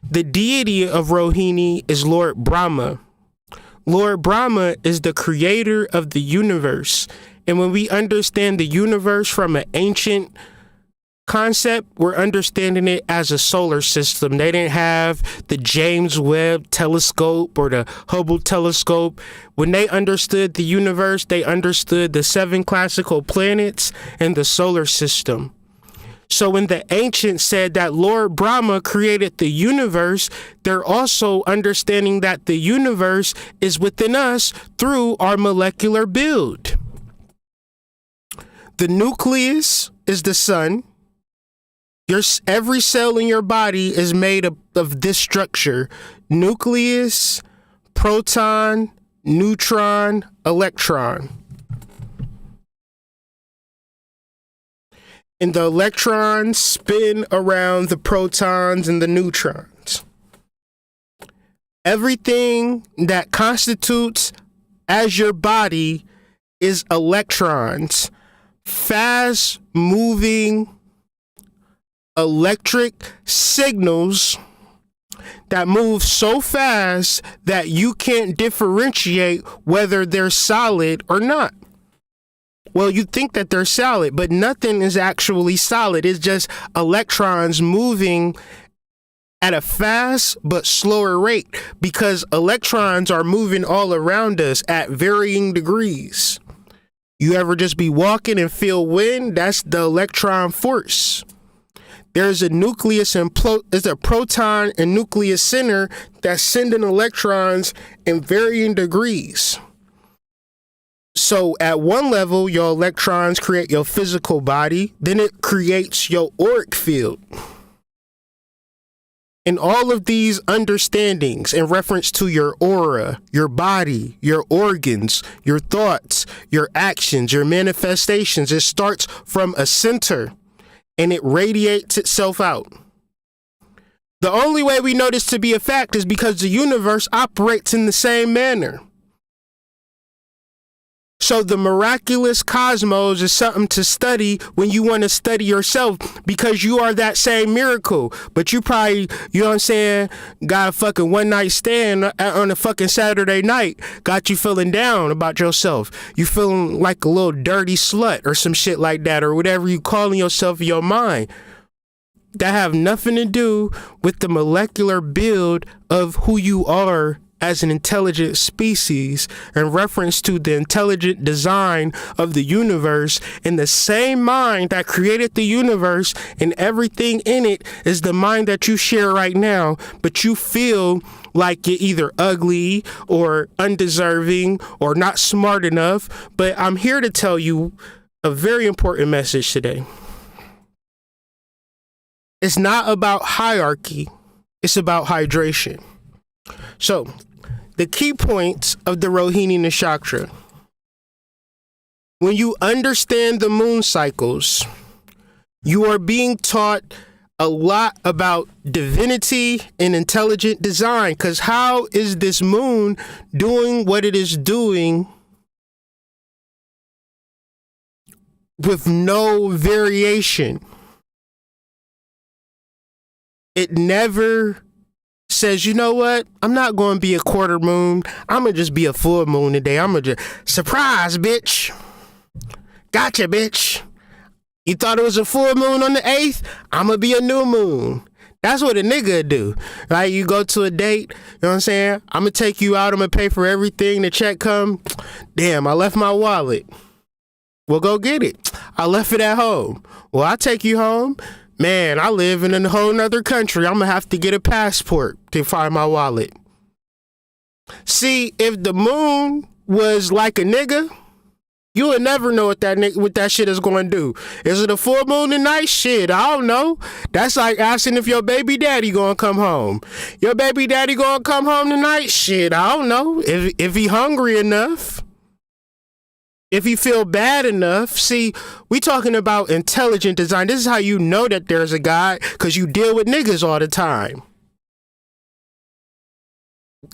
The deity of Rohini is Lord Brahma. Lord Brahma is the creator of the universe. And when we understand the universe from an ancient concept, we're understanding it as a solar system. They didn't have the James Webb telescope or the Hubble telescope. When they understood the universe, they understood the 7 classical planets and the solar system. So when the ancients said that Lord Brahma created the universe, they're also understanding that the universe is within us through our molecular build. The nucleus is the sun. Every cell in your body is made of this structure: nucleus, proton, neutron, electron. And the electrons spin around the protons and the neutrons. Everything that constitutes as your body is electrons, fast moving electric signals that move so fast that you can't differentiate whether they're solid or not. Well, you think that they're solid, but nothing is actually solid. It's just electrons moving at a fast but slower rate, because electrons are moving all around us at varying degrees. You ever just be walking and feel wind? That's the electron force. There's a nucleus and there's a proton and nucleus center that's sending electrons in varying degrees. So at one level, your electrons create your physical body, then it creates your auric field. And all of these understandings in reference to your aura, your body, your organs, your thoughts, your actions, your manifestations, it starts from a center and it radiates itself out. The only way we know this to be a fact is because the universe operates in the same manner. So the miraculous cosmos is something to study when you want to study yourself, because you are that same miracle. But you probably, you know what I'm saying, got a fucking one night stand on a fucking Saturday night, got you feeling down about yourself. You feeling like a little dirty slut or some shit like that, or whatever you calling yourself in your mind. That have nothing to do with the molecular build of who you are as an intelligent species, in reference to the intelligent design of the universe. And the same mind that created the universe and everything in it is the mind that you share right now, but you feel like you're either ugly or undeserving or not smart enough. But I'm here to tell you a very important message today. It's not about hierarchy, it's about hydration. So, the key points of the Rohini Nakshatra. When you understand the moon cycles, you are being taught a lot about divinity and intelligent design. Because how is this moon doing what it is doing with no variation? It never says, you know what, I'm not going to be a quarter moon, I'm going to just be a full moon today. I'm going to just, surprise, bitch. Gotcha, bitch. You thought it was a full moon on the 8th? I'm going to be a new moon. That's what a nigga do. Like, you go to a date, you know what I'm saying? I'm going to take you out, I'm going to pay for everything, the check come. Damn, I left my wallet. Well, go get it. I left it at home. Well, I'll take you home. Man, I live in a whole nother country. I'm gonna have to get a passport to find my wallet. See, if the moon was like a nigga, you would never know what that shit is going to do. Is it a full moon tonight? Shit, I don't know. That's like asking if your baby daddy gonna come home. Your baby daddy gonna come home tonight? Shit, I don't know. If he hungry enough. If you feel bad enough. See, we talking about intelligent design. This is how you know that there's a God, because you deal with niggas all the time.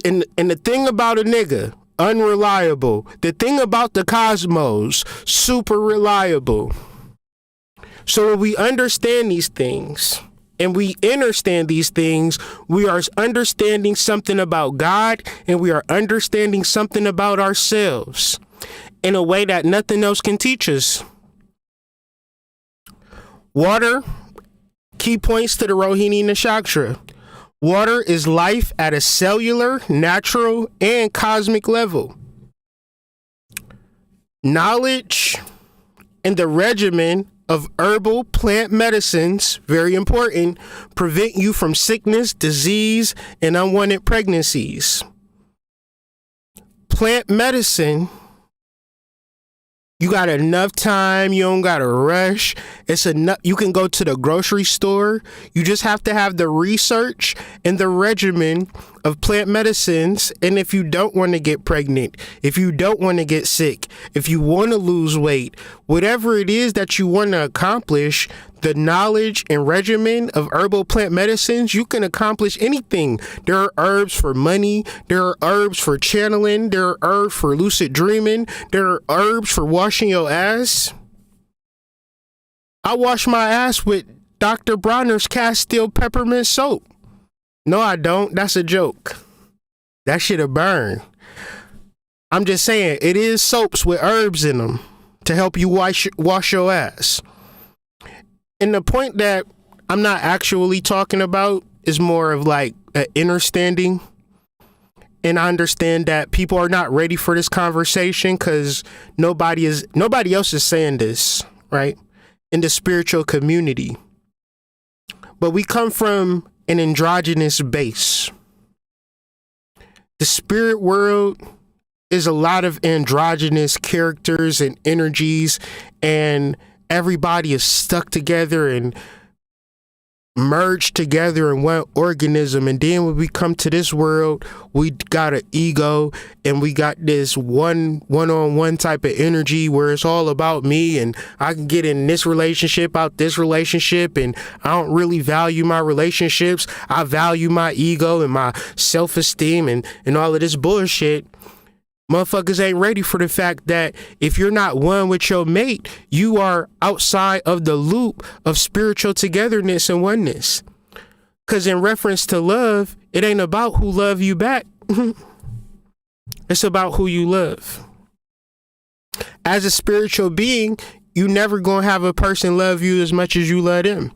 And the thing about a nigga, unreliable. The thing about the cosmos, super reliable. So when we understand these things and we understand these things, we are understanding something about God, and we are understanding something about ourselves in a way that nothing else can teach us. Water, key points to the Rohini Nakshatra. Water is life at a cellular, natural, and cosmic level. Knowledge and the regimen of herbal plant medicines, very important, prevent you from sickness, disease, and unwanted pregnancies. Plant medicine, you got enough time, you don't gotta rush. It's enough. You can go to the grocery store. You just have to have the research and the regimen of plant medicines. And if you don't want to get pregnant, if you don't want to get sick, if you want to lose weight, whatever it is that you want to accomplish, the knowledge and regimen of herbal plant medicines, you can accomplish anything. There are herbs for money. There are herbs for channeling. There are herbs for lucid dreaming. There are herbs for washing your ass. I wash my ass with Dr. Bronner's Castile peppermint soap. No, I don't. That's a joke. That shit'll burn. I'm just saying, it is soaps with herbs in them to help you wash your ass. And the point that I'm not actually talking about is more of like an understanding. And I understand that people are not ready for this conversation because nobody else is saying this, right? In the spiritual community. but we come from an androgynous base. The spirit world is a lot of androgynous characters and energies, and everybody is stuck together and merged together in one organism. And then when we come to this world, we got an ego, and we got this one-on-one type of energy where it's all about me, and I can get in this relationship, out this relationship, and I don't really value my relationships. I value my ego and my self-esteem and all of this bullshit. Motherfuckers ain't ready for the fact that if you're not one with your mate, you are outside of the loop of spiritual togetherness and oneness. Because in reference to love, it ain't about who love you back. It's about who you love. As a spiritual being, you never gonna have a person love you as much as you love them.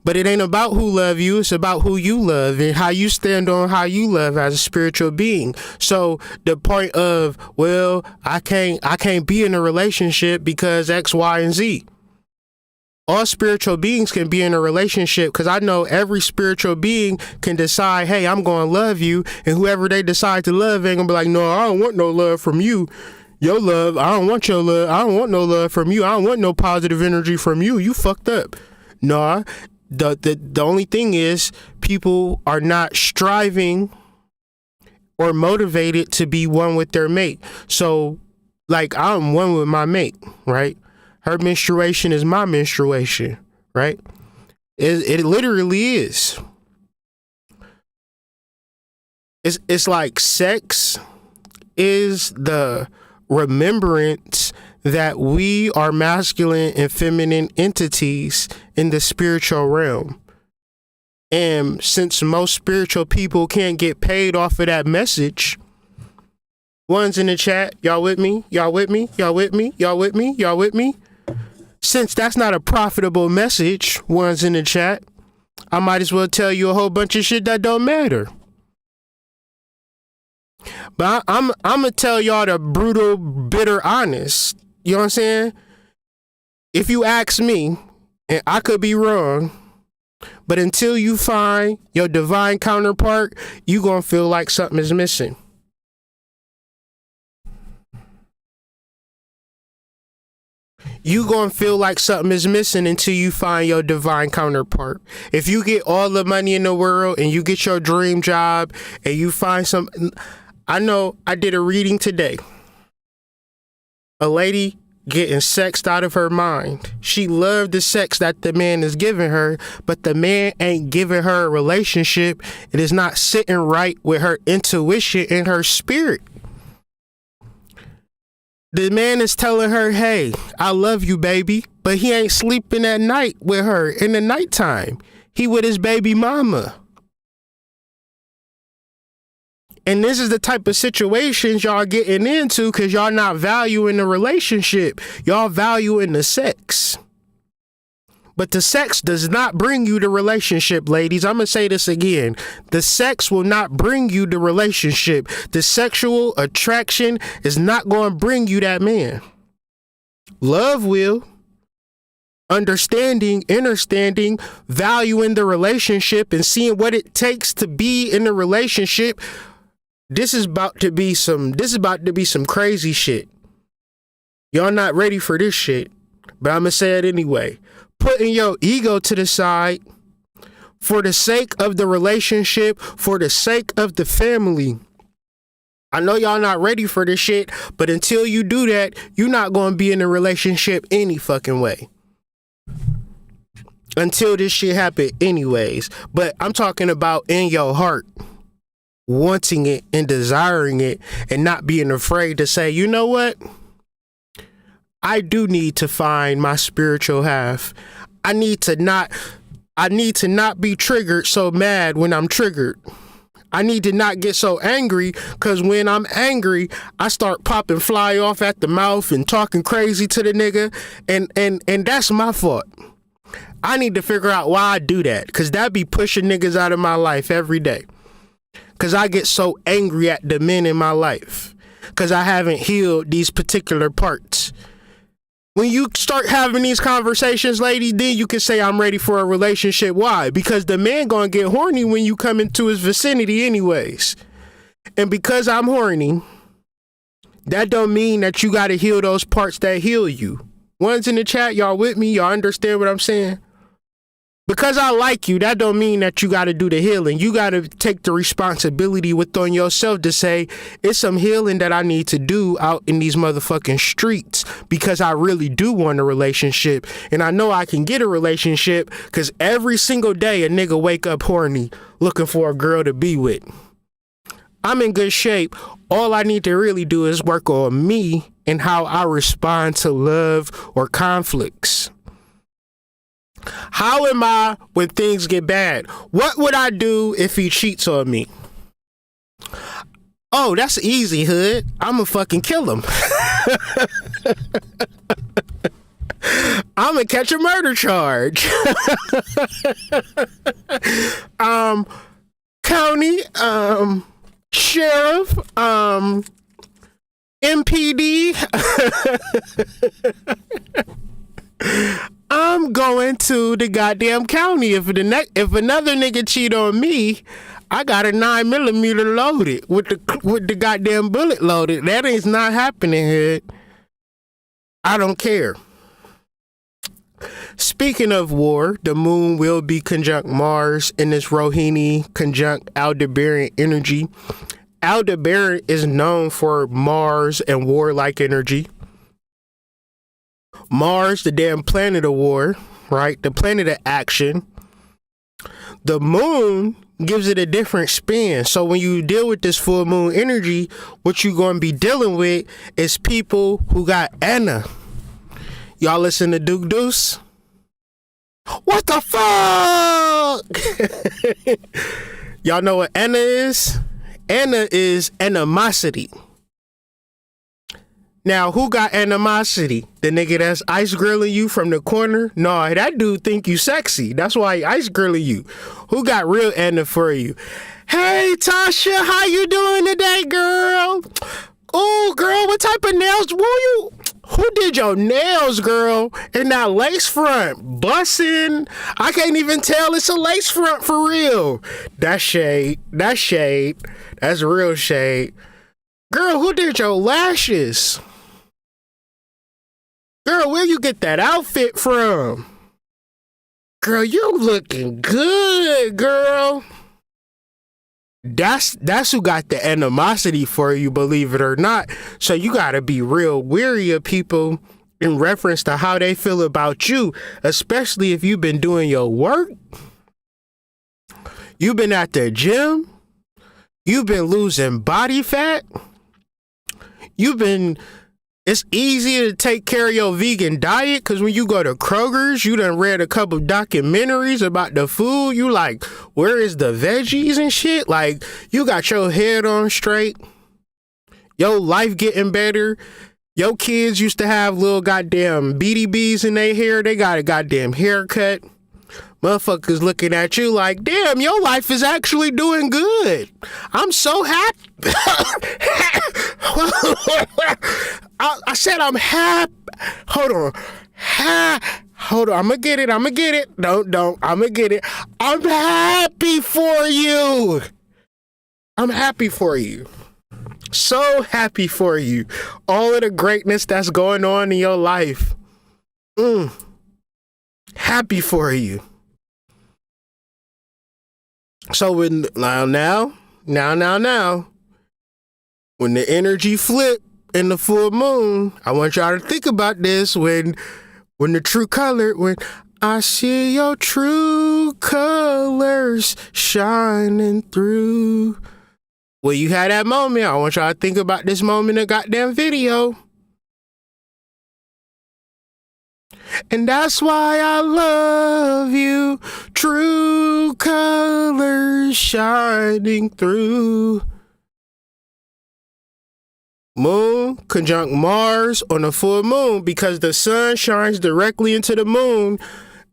But it ain't about who love you, it's about who you love and how you stand on how you love as a spiritual being. So the point of, well, I can't be in a relationship because X, Y, and Z. All spiritual beings can be in a relationship, because I know every spiritual being can decide, hey, I'm going to love you, and whoever they decide to love ain't going to be like, no, I don't want no love from you. Your love, I don't want your love. I don't want no love from you. I don't want no positive energy from you. You fucked up. Nah. The only thing is, people are not striving or motivated to be one with their mate. So, like, I'm one with my mate, right? Her menstruation is my menstruation, right? It literally is. It's like sex is the remembrance that we are masculine and feminine entities in the spiritual realm. And since most spiritual people can't get paid off of that message, ones in the chat, y'all with me? Y'all with me? Y'all with me? Y'all with me? Y'all with me? Since that's not a profitable message, ones in the chat, I might as well tell you a whole bunch of shit that don't matter. But I'm gonna tell y'all the brutal, bitter, honest. You know what I'm saying? If you ask me, and I could be wrong, but until you find your divine counterpart, you gonna feel like something is missing. You gonna feel like something is missing until you find your divine counterpart. If you get all the money in the world and you get your dream job and you find some... I know I did a reading today. A lady getting sexed out of her mind. She loved the sex that the man is giving her, but the man ain't giving her a relationship. It is not sitting right with her intuition and her spirit. The man is telling her, hey, I love you, baby, but he ain't sleeping at night with her in the nighttime. He with his baby mama. And this is the type of situations y'all getting into because y'all not valuing the relationship. Y'all valuing the sex. But the sex does not bring you the relationship, ladies. I'm going to say this again. The sex will not bring you the relationship. The sexual attraction is not going to bring you that man. Love will. Understanding, understanding, valuing the relationship and seeing what it takes to be in a relationship. This is about to be some crazy shit. Y'all not ready for this shit, but I'm gonna say it anyway. Putting your ego to the side for the sake of the relationship, for the sake of the family. I know y'all not ready for this shit, but until you do that, you're not gonna be in a relationship any fucking way. Until this shit happen anyways. But I'm talking about in your heart. Wanting it and desiring it and not being afraid to say, you know what? I do need to find my spiritual half. I need to not be triggered so mad when I'm triggered. I need to not get so angry because when I'm angry, I start popping fly off at the mouth and talking crazy to the nigga. And that's my fault. I need to figure out why I do that because that be pushing niggas out of my life every day. Because I get so angry at the men in my life. Because I haven't healed these particular parts. When you start having these conversations, lady, then you can say I'm ready for a relationship. Why? Because the man gonna get horny when you come into his vicinity anyways. And because I'm horny, that don't mean that you gotta heal those parts that heal you. Ones in the chat, y'all with me? Y'all understand what I'm saying? Because I like you, that don't mean that you got to do the healing. You got to take the responsibility within yourself to say, it's some healing that I need to do out in these motherfucking streets because I really do want a relationship. And I know I can get a relationship because every single day a nigga wake up horny looking for a girl to be with. I'm in good shape. All I need to really do is work on me and how I respond to love or conflicts. How am I when things get bad? What would I do if he cheats on me? Oh, that's easy, hood. I'ma fucking kill him. I'ma catch a murder charge. County, sheriff, MPD. I'm going to the goddamn county. If another nigga cheat on me, I got a 9mm loaded with the goddamn bullet loaded. That is not happening here. I don't care. Speaking of war, the moon will be conjunct Mars in this Rohini conjunct Aldebaran energy. Aldebaran is known for Mars and warlike energy. Mars, the damn planet of war, right? The planet of action. The moon gives it a different spin. So when you deal with this full moon energy, what you're going to be dealing with is people who got Anna. Y'all listen to Duke Deuce? What the fuck? Y'all know what Anna is? Anna is animosity. Now, who got animosity? The nigga that's ice grilling you from the corner? No, that dude think you sexy. That's why he ice grilling you. Who got real Anna for you? Hey, Tasha, how you doing today, girl? Oh, girl, what type of nails? Who did your nails, girl? And that lace front, bussin'. I can't even tell it's a lace front for real. That's shade. That's shade. That's real shade. Girl, who did your lashes? Girl, where you get that outfit from? Girl, you looking good, girl. That's who got the animosity for you, believe it or not. So you gotta be real weary of people in reference to how they feel about you, especially if you've been doing your work. You've been at the gym. You've been losing body fat. It's easier to take care of your vegan diet because when you go to Kroger's, you done read a couple documentaries about the food. You like, where is the veggies and shit? Like, you got your head on straight. Your life getting better. Your kids used to have little goddamn BDBs in their hair. They got a goddamn haircut. Motherfuckers looking at you like, damn, your life is actually doing good. I'm so happy. I said I'm happy. Hold on. Hold on. I'ma get it. Don't. I'ma get it. I'm happy for you. I'm happy for you. So happy for you. All of the greatness that's going on in your life. Happy for you. So when now, when the energy flip in the full moon, I want y'all to think about this when the true color, when I see your true colors shining through. When you had that moment, I want y'all to think about this moment in goddamn video. And that's why I love you, true colors shining through. Moon conjunct Mars on a full moon because the sun shines directly into the moon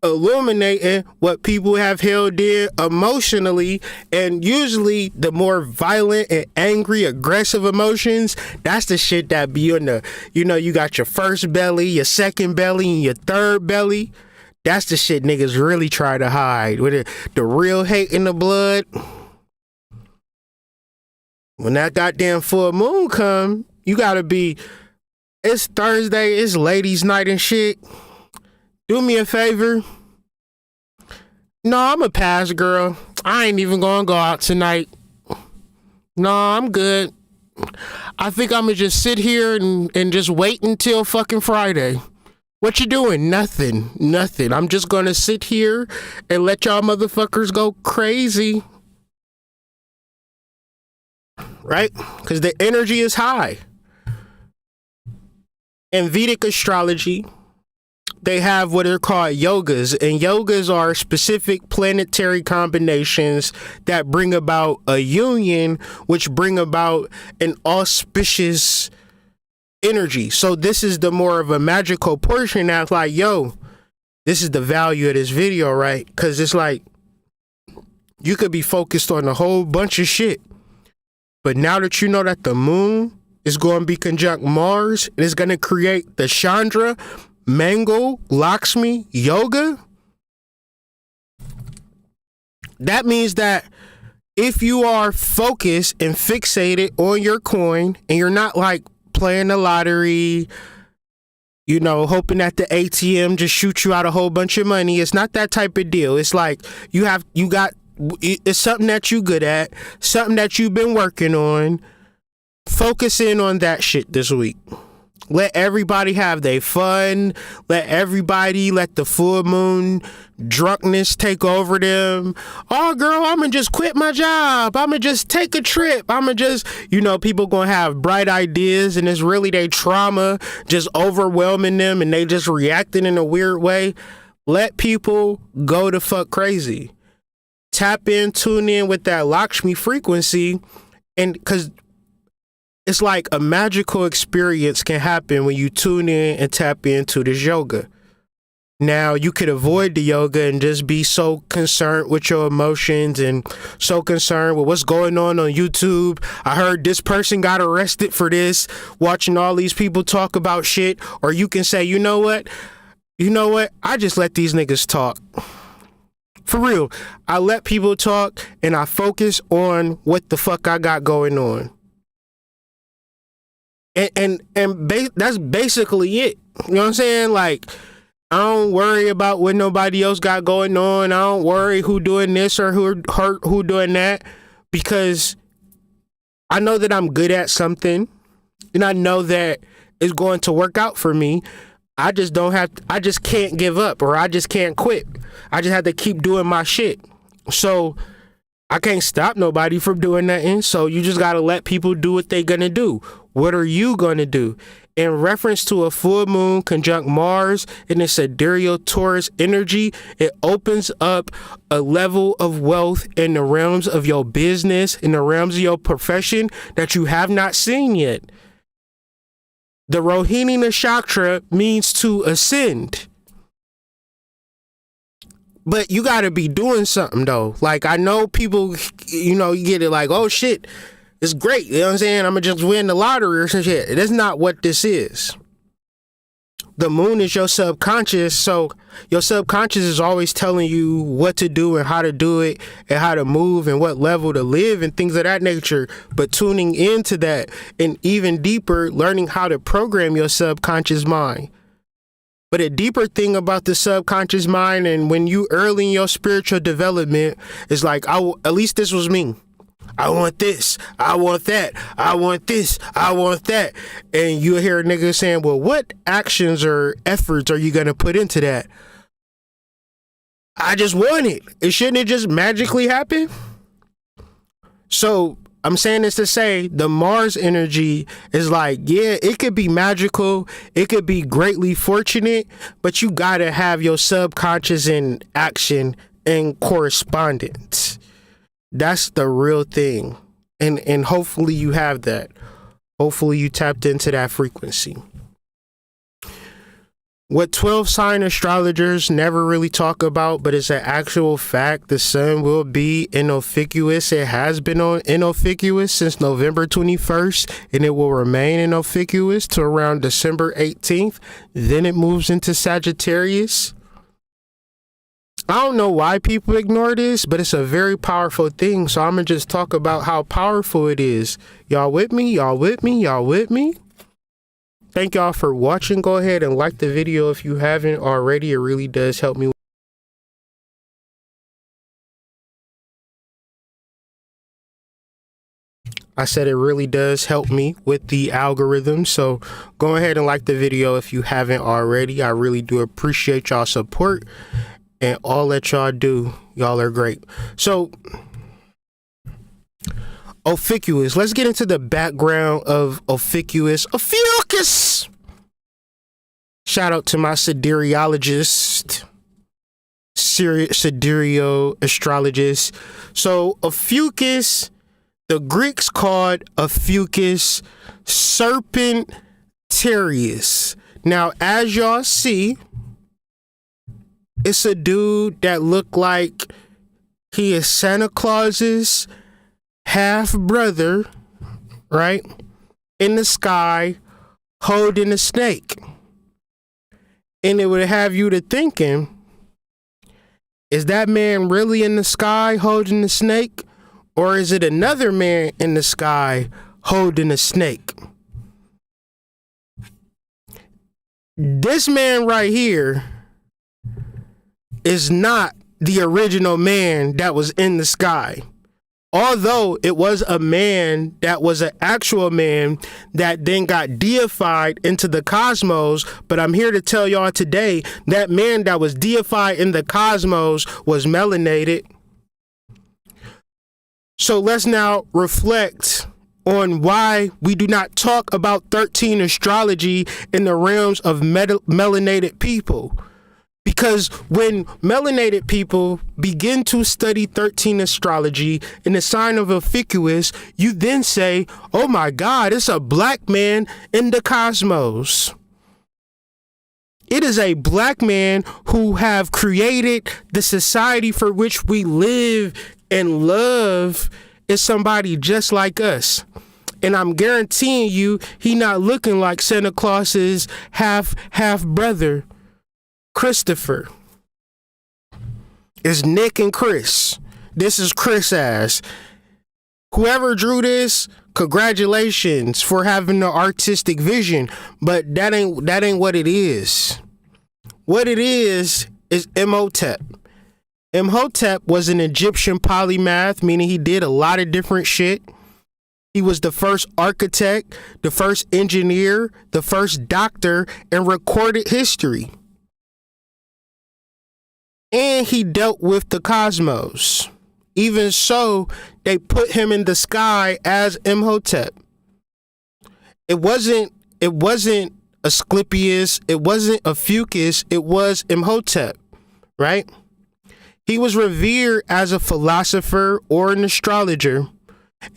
illuminating what people have held in emotionally. And usually the more violent and angry, aggressive emotions, that's the shit that be in the, you got your first belly, your second belly, and your third belly. That's the shit niggas really try to hide. With it, the real hate in the blood. When that goddamn full moon come, you gotta be, it's Thursday, it's ladies' night and shit. Do me a favor. No, I'm a pass, girl. I ain't even gonna go out tonight. No, I'm good. I think I'm gonna just sit here and just wait until fucking Friday. What you doing? Nothing. I'm just gonna sit here and let y'all motherfuckers go crazy. Right? Because the energy is high. In Vedic astrology, they have what are called yogas, and yogas are specific planetary combinations that bring about a union, which bring about an auspicious energy. So this is the more of a magical portion that's like, yo, this is the value of this video, right? Because it's like, you could be focused on a whole bunch of shit, but now that you know that the moon is going to be conjunct Mars, it is going to create the Chandra-Mangal Yoga. That means that if you are focused and fixated on your coin and you're not like playing the lottery, hoping that the ATM just shoot you out a whole bunch of money, it's not that type of deal. It's like it's something that you good at, something that you've been working on. Focus in on that shit this week. Let everybody have their fun. Let the full moon drunkenness take over them. Oh, girl, I'm going to just quit my job. I'm going to just take a trip. I'm going to just, people going to have bright ideas, and it's really their trauma just overwhelming them and they just reacting in a weird way. Let people go the fuck crazy. Tap in, tune in with that Lakshmi frequency, and because it's like a magical experience can happen when you tune in and tap into this yoga. Now, you could avoid the yoga and just be so concerned with your emotions and so concerned with what's going on YouTube. I heard this person got arrested for this, watching all these people talk about shit. Or you can say, you know what? I just let these niggas talk. For real. I let people talk and I focus on what the fuck I got going on. And that's basically it. You know what I'm saying? Like, I don't worry about what nobody else got going on. I don't worry who doing this or who doing that, because I know that I'm good at something and I know that it's going to work out for me. I just can't give up, or I just can't quit. I just have to keep doing my shit. So I can't stop nobody from doing nothing. So you just got to let people do what they're going to do. What are you going to do? In reference to a full moon conjunct Mars in its sidereal Taurus energy, it opens up a level of wealth in the realms of your business, in the realms of your profession that you have not seen yet. The Rohini Nakshatra means to ascend. But you got to be doing something, though. Like, I know people, you get it like, oh, shit, it's great. You know what I'm saying? I'm going to just win the lottery or some shit. That's not what this is. The moon is your subconscious. So your subconscious is always telling you what to do and how to do it and how to move and what level to live and things of that nature. But tuning into that and even deeper, learning how to program your subconscious mind. But a deeper thing about the subconscious mind, and when you early in your spiritual development, is like, at least this was me. I want this, I want that, I want this, I want that. And you hear a nigga saying, well, what actions or efforts are you going to put into that? I just want it. It shouldn't it just magically happen? So I'm saying this to say the Mars energy is like, yeah, it could be magical. It could be greatly fortunate, but you got to have your subconscious in action and correspondence. That's the real thing. And hopefully you have that. Hopefully you tapped into that frequency. What 12 sign astrologers never really talk about, but it's an actual fact, the sun will be in Ophiuchus. It has been in Ophiuchus since November 21st, and it will remain in Ophiuchus to around December 18th. Then it moves into Sagittarius. I don't know why people ignore this, but it's a very powerful thing. So I'm going to just talk about how powerful it is. Y'all with me? Y'all with me? Y'all with me? Thank y'all for watching. Go ahead and like the video if you haven't already. It really does help me. I said it really does help me with the algorithm. So go ahead and like the video if you haven't already. I really do appreciate y'all support and all that y'all do. Y'all are great. So Ophiuchus. Let's get into the background of Ophiuchus. Ophiuchus! Shout out to my sidereologist, sidereal astrologist. So Ophiuchus, the Greeks called Ophiuchus Serpentarius. Now, as y'all see, it's a dude that looked like he is Santa Claus's half brother, right, in the sky holding a snake. And it would have you to thinking, is that man really in the sky holding the snake, or is it another man in the sky holding a snake? This man right here is not the original man that was in the sky. Although it was a man that was an actual man that then got deified into the cosmos, but I'm here to tell y'all today that man that was deified in the cosmos was melanated. So let's now reflect on why we do not talk about 13 astrology in the realms of melanated people. Because when melanated people begin to study 13 astrology in the sign of Ophiuchus, you then say, oh my God, it's a black man in the cosmos. It is a black man who have created the society for which we live and love is somebody just like us. And I'm guaranteeing you, he not looking like Santa Claus's half brother. Christopher. It's Nick and Chris. This is Chris ass. Whoever drew this, congratulations for having the artistic vision, but that ain't what it is. What it is Imhotep. Imhotep was an Egyptian polymath, meaning he did a lot of different shit. He was the first architect, the first engineer, the first doctor in recorded history. And he dealt with the cosmos. Even so, they put him in the sky as Imhotep. It wasn't Asclepius, it wasn't Ophiuchus, it was Imhotep, right? He was revered as a philosopher or an astrologer,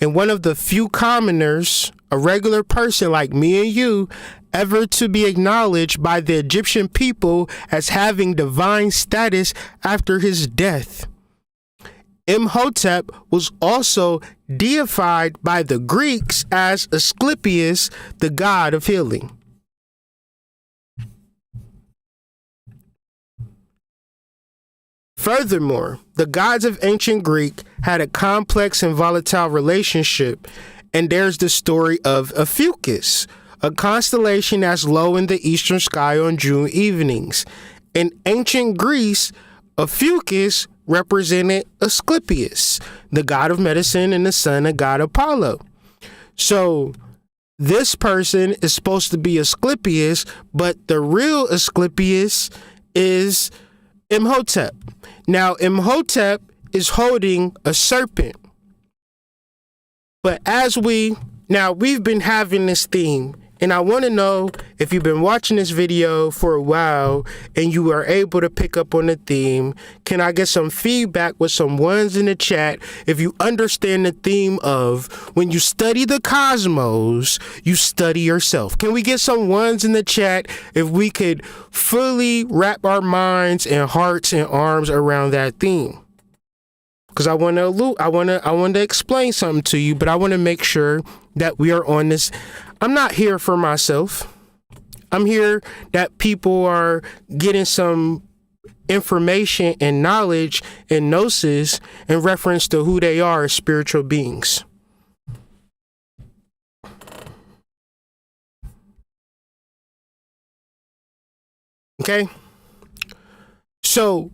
and one of the few commoners, a regular person like me and you, ever to be acknowledged by the Egyptian people as having divine status after his death. Imhotep was also deified by the Greeks as Asclepius, the god of healing. Furthermore, the gods of ancient Greek had a complex and volatile relationship, and there's the story of Ophiuchus, a constellation that's low in the eastern sky on June evenings. In ancient Greece, Ophiuchus represented Asclepius, the god of medicine and the son of god Apollo. So this person is supposed to be Asclepius, but the real Asclepius is Imhotep. Now, Imhotep is holding a serpent. But we've been having this theme, And I want to know if you've been watching this video for a while and you are able to pick up on the theme. Can I get some feedback with some ones in the chat if you understand the theme of when you study the cosmos, you study yourself? Can we get some ones in the chat if we could fully wrap our minds and hearts and arms around that theme? Because I want to explain something to you, but I want to make sure that we are on this. I'm not here for myself. I'm here that people are getting some information and knowledge and gnosis in reference to who they are as spiritual beings. Okay? So,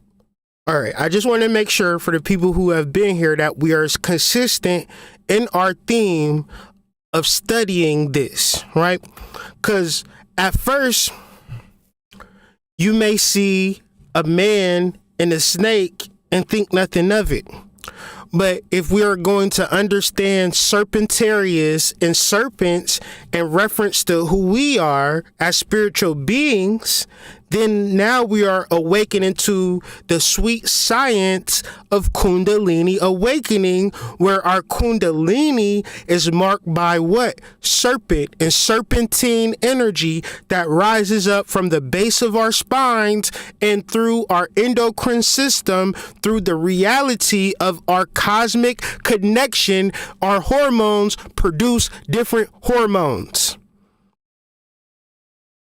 all right, I just want to make sure for the people who have been here that we are consistent in our theme of studying this, right? Because at first, you may see a man and a snake and think nothing of it. But if we are going to understand serpentarius and serpents in reference to who we are as spiritual beings, then now we are awakening to the sweet science of Kundalini awakening, where our Kundalini is marked by what? Serpent and serpentine energy that rises up from the base of our spines and through our endocrine system, through the reality of our cosmic connection. Our hormones produce different hormones.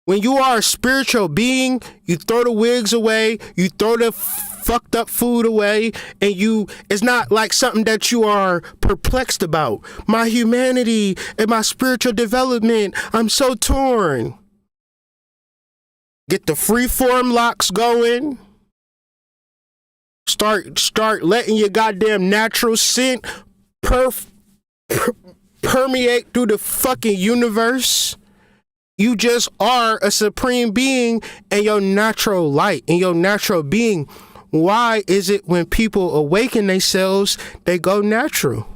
When you are a spiritual being, you throw the wigs away, you throw the fucked up food away, and it's not like something that you are perplexed about. My humanity and my spiritual development, I'm so torn. Get the freeform locks going. Start letting your goddamn natural scent permeate through the fucking universe. You just are a supreme being and your natural light and your natural being. Why is it when people awaken themselves, they go natural?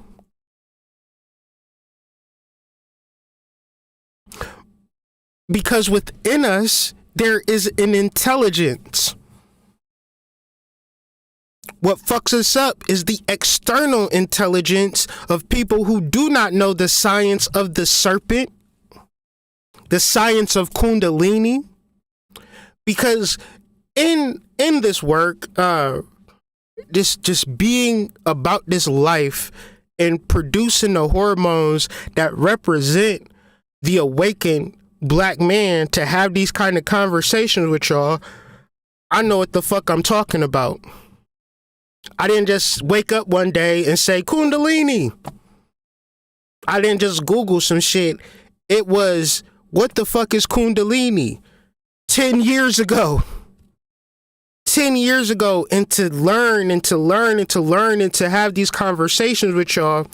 Because within us, there is an intelligence. What fucks us up is the external intelligence of people who do not know the science of the serpent, the science of Kundalini. Because in this work, just being about this life and producing the hormones that represent the awakened black man to have these kind of conversations with y'all, I know what the fuck I'm talking about. I didn't just wake up one day and say Kundalini. I didn't just Google some shit. It was, what the fuck is Kundalini? 10 years ago. 10 years ago, and to learn and to learn and to learn and to have these conversations with y'all.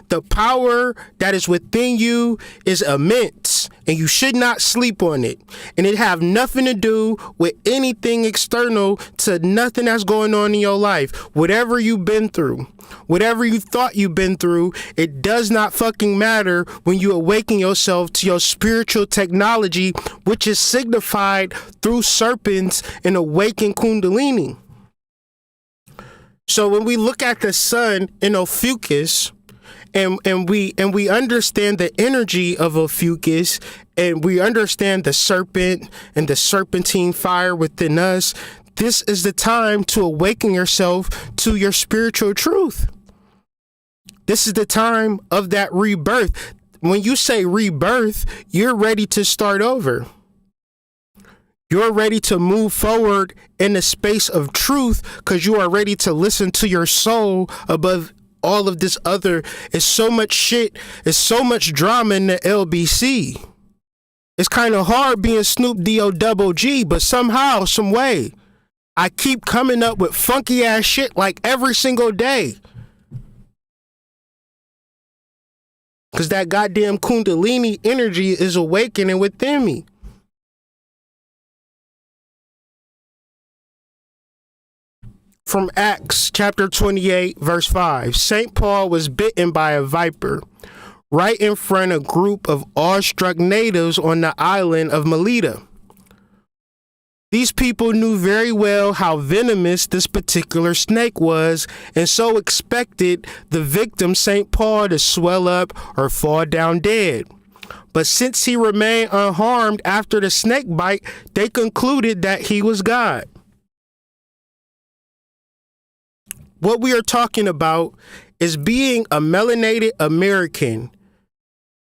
The power that is within you is immense, and you should not sleep on it. And it have nothing to do with anything external to nothing that's going on in your life. Whatever you've been through, whatever you thought you've been through, it does not fucking matter when you awaken yourself to your spiritual technology, which is signified through serpents and awakened Kundalini. So when we look at the sun in Ophiuchus, and we understand the energy of Ophiuchus, and we understand the serpent and the serpentine fire within us, this is the time to awaken yourself to your spiritual truth. This is the time of that rebirth. When you say rebirth, you're ready to start over. You're ready to move forward in the space of truth because you are ready to listen to your soul above all of this other. It's so much shit. It's so much drama in the LBC. It's kind of hard being Snoop D-O double G, but somehow, some way, I keep coming up with funky ass shit like every single day. Because that goddamn Kundalini energy is awakening within me. From Acts chapter 28, verse 5, St. Paul was bitten by a viper. right in front of a group of awestruck natives on the island of Melita. These people knew very well how venomous this particular snake was, and so expected the victim, St. Paul, to swell up or fall down dead. But since he remained unharmed after the snake bite, they concluded that he was God. What we are talking about is being a melanated American,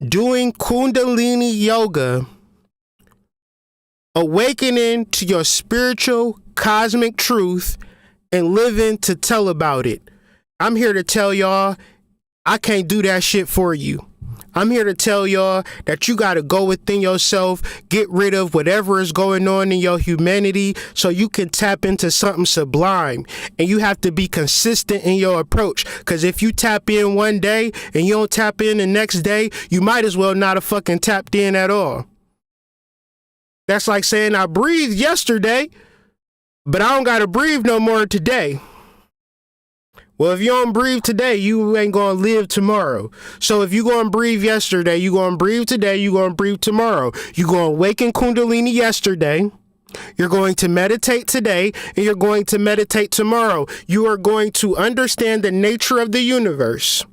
doing Kundalini yoga, awakening to your spiritual cosmic truth, and living to tell about it. I'm here to tell y'all, I can't do that shit for you. I'm here to tell y'all that you got to go within yourself, get rid of whatever is going on in your humanity so you can tap into something sublime. And you have to be consistent in your approach, because if you tap in one day and you don't tap in the next day, you might as well not have fucking tapped in at all. That's like saying I breathed yesterday, but I don't got to breathe no more today. Well, if you don't breathe today, you ain't going to live tomorrow. So if you going to breathe yesterday, you going to breathe today, you going to breathe tomorrow. You going to awaken Kundalini yesterday. You're going to meditate today, and you're going to meditate tomorrow. You are going to understand the nature of the universe.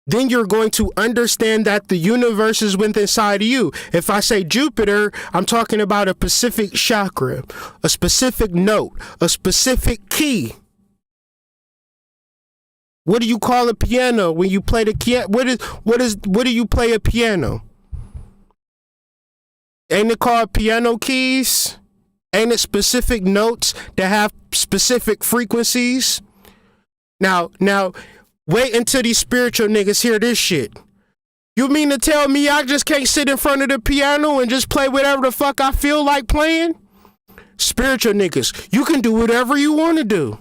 Then you're going to understand that the universe is within inside of you. If I say Jupiter, I'm talking about a specific chakra, a specific note, a specific key. What do you call a piano when you play the piano? What do you play a piano? Ain't it called piano keys? Ain't it specific notes that have specific frequencies? Now, wait until these spiritual niggas hear this shit. You mean to tell me I just can't sit in front of the piano and just play whatever the fuck I feel like playing? Spiritual niggas, you can do whatever you want to do.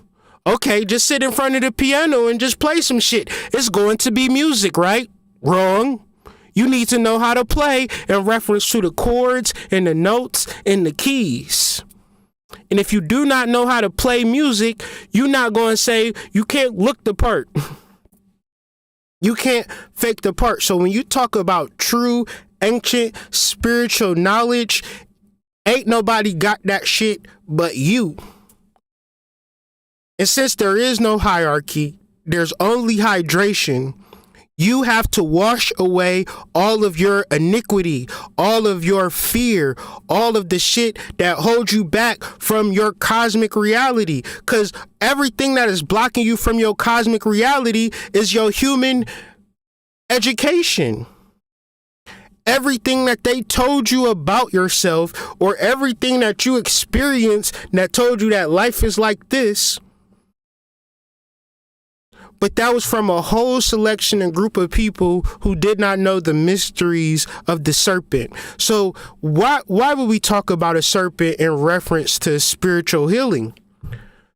Okay, just sit in front of the piano and just play some shit. It's going to be music, right? Wrong. You need to know how to play in reference to the chords and the notes and the keys. And if you do not know how to play music, you're not going to say, you can't look the part. You can't fake the part. So when you talk about true, ancient, spiritual knowledge, ain't nobody got that shit but you. And since there is no hierarchy, there's only hydration. You have to wash away all of your iniquity, all of your fear, all of the shit that holds you back from your cosmic reality. Because everything that is blocking you from your cosmic reality is your human education. Everything that they told you about yourself, or everything that you experienced that told you that life is like this, but that was from a whole selection and group of people who did not know the mysteries of the serpent. So why would we talk about a serpent in reference to spiritual healing?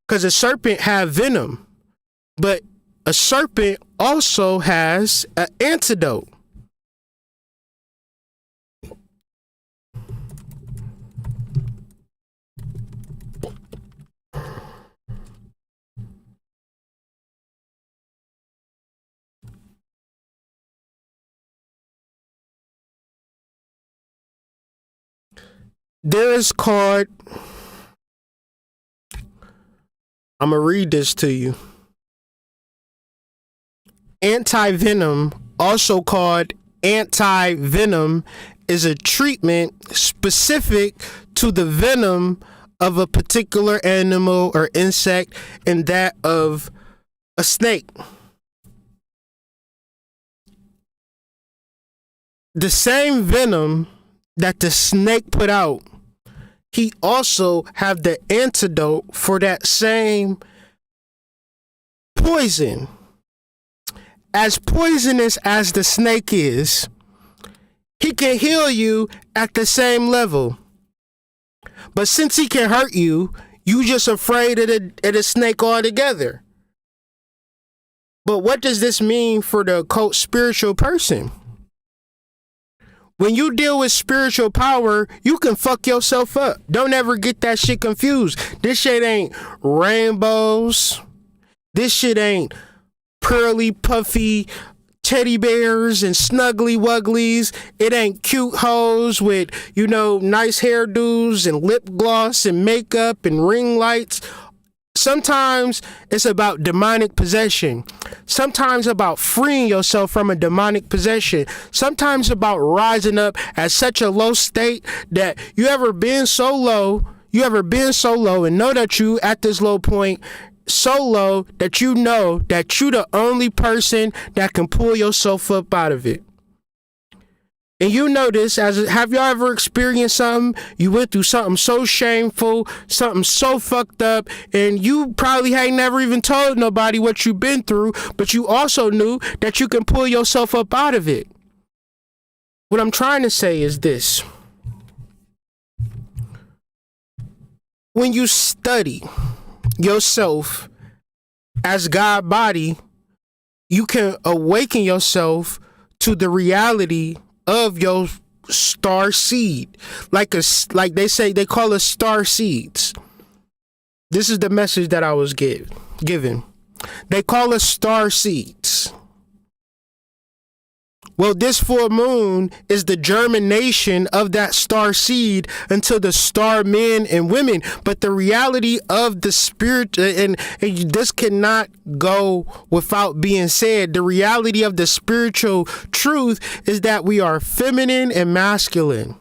Because a serpent has venom, but a serpent also has an antidote. There is called, I'm going to read this to you. Anti-venom, also called anti-venom, is a treatment specific to the venom of a particular animal or insect, and that of a snake. The same venom that the snake put out, he also have the antidote for that same poison. As poisonous as the snake is, he can heal you at the same level. But since he can hurt you, you just afraid of the snake altogether. But what does this mean for the occult spiritual person? When you deal with spiritual power, you can fuck yourself up. Don't ever get that shit confused. This shit ain't rainbows. This shit ain't pearly, puffy teddy bears and snuggly wugglies. It ain't cute hoes with, nice hairdos and lip gloss and makeup and ring lights. Sometimes it's about demonic possession. Sometimes about freeing yourself from a demonic possession. Sometimes about rising up at such a low state that you ever been so low and know that you at this low point, so low that you know that you the only person that can pull yourself up out of it. And you know this, have y'all ever experienced something? You went through something so shameful, something so fucked up, and you probably ain't never even told nobody what you've been through, but you also knew that you can pull yourself up out of it. What I'm trying to say is this. When you study yourself as God body, you can awaken yourself to the reality of your star seed, like they say, they call us star seeds. This is the message that I was given. They call us star seeds. Well, this full moon is the germination of that star seed into the star men and women. But the reality of the spirit, and this cannot go without being said, the reality of the spiritual truth is that we are feminine and masculine.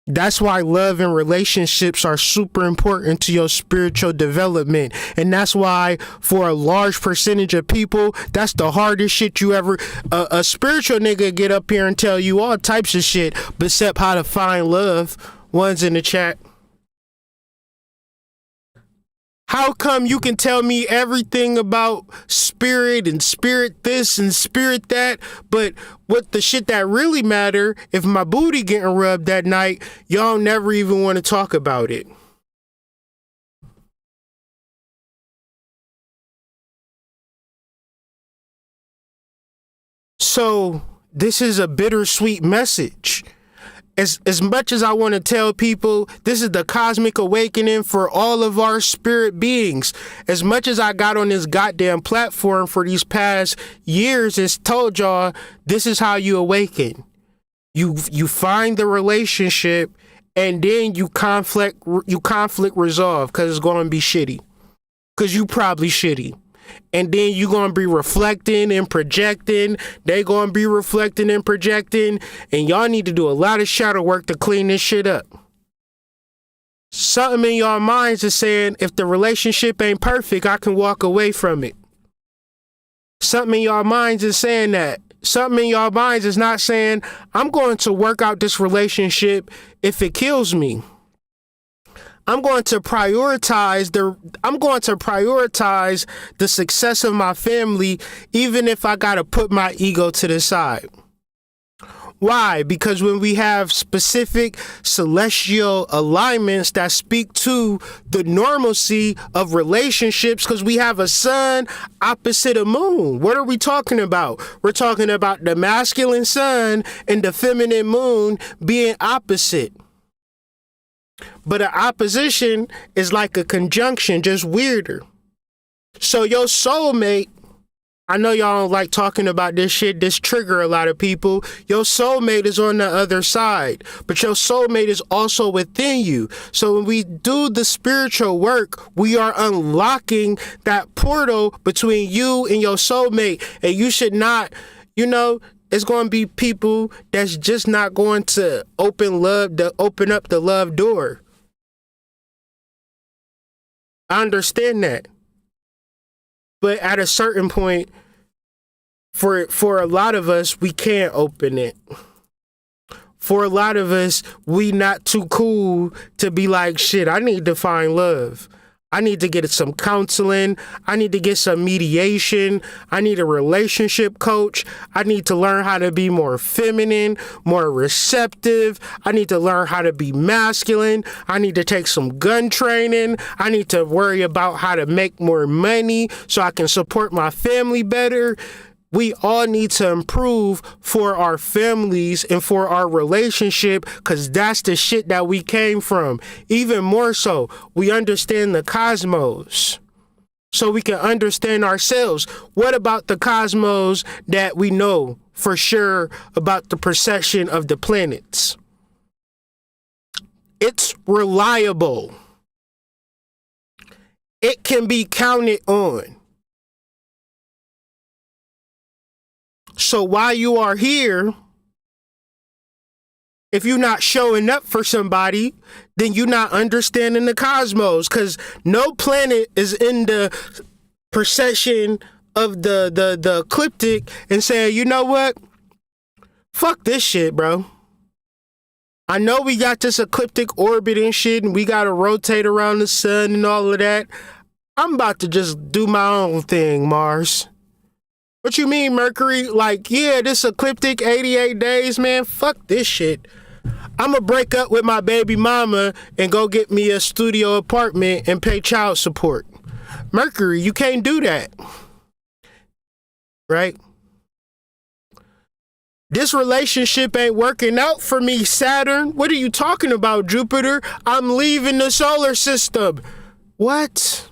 That's why love and relationships are super important to your spiritual development. And that's why for a large percentage of people, that's the hardest shit you ever, a spiritual nigga get up here and tell you all types of shit, except how to find love. One's in the chat. How come you can tell me everything about spirit and spirit this and spirit that, but what the shit that really matter, if my booty getting rubbed that night, y'all never even want to talk about it? So this is a bittersweet message. As much as I want to tell people this is the cosmic awakening for all of our spirit beings, as much as I got on this goddamn platform for these past years and told y'all this is how you awaken. You find the relationship and then you conflict resolve, because it's going to be shitty. Because you probably shitty. And then you're going to be reflecting and projecting. They going to be reflecting and projecting. And y'all need to do a lot of shadow work to clean this shit up. Something in y'all minds is saying, if the relationship ain't perfect, I can walk away from it. Something in y'all minds is saying that. Something in y'all minds is not saying, I'm going to work out this relationship if it kills me. I'm going to prioritize the success of my family, even if I got to put my ego to the side. Why? Because when we have specific celestial alignments that speak to the normalcy of relationships, because we have a sun opposite a moon. What are we talking about? We're talking about the masculine sun and the feminine moon being opposite. But an opposition is like a conjunction, just weirder. So your soulmate, I know y'all don't like talking about this shit, this trigger a lot of people. Your soulmate is on the other side, but your soulmate is also within you. So when we do the spiritual work, we are unlocking that portal between you and your soulmate. And you should not, it's going to be people that's just not going to open up the love door. I understand that. But at a certain point, for a lot of us, we can't open it. For a lot of us, we not too cool to be like, shit, I need to find love. I need to get some counseling. I need to get some mediation. I need a relationship coach. I need to learn how to be more feminine, more receptive. I need to learn how to be masculine. I need to take some gun training. I need to worry about how to make more money so I can support my family better. We all need to improve for our families and for our relationship, because that's the shit that we came from. Even more so, we understand the cosmos. so we can understand ourselves. What about the cosmos that we know for sure about the precession of the planets? It's reliable. It can be counted on. So while you are here, if you're not showing up for somebody, then you're not understanding the cosmos, because no planet is in the precession of the ecliptic and saying, you know what? Fuck this shit, bro. I know we got this ecliptic orbit and shit, and we got to rotate around the sun and all of that. I'm about to just do my own thing, Mars. What you mean, Mercury? Like, yeah, this ecliptic 88 days, man. Fuck this shit. I'm going to break up with my baby mama and go get me a studio apartment and pay child support. Mercury, you can't do that. Right? This relationship ain't working out for me, Saturn. What are you talking about, Jupiter? I'm leaving the solar system. What?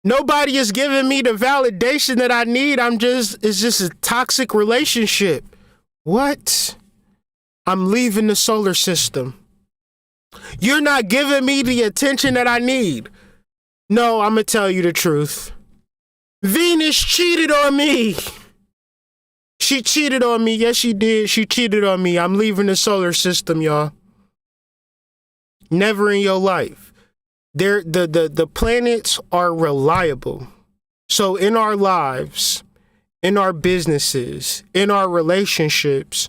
Nobody is giving me the validation that I need. It's just a toxic relationship. What? I'm leaving the solar system. You're not giving me the attention that I need. No, I'm going to tell you the truth. Venus cheated on me. She cheated on me. Yes, she did. She cheated on me. I'm leaving the solar system, y'all. Never in your life. The planets are reliable. So in our lives, in our businesses, in our relationships,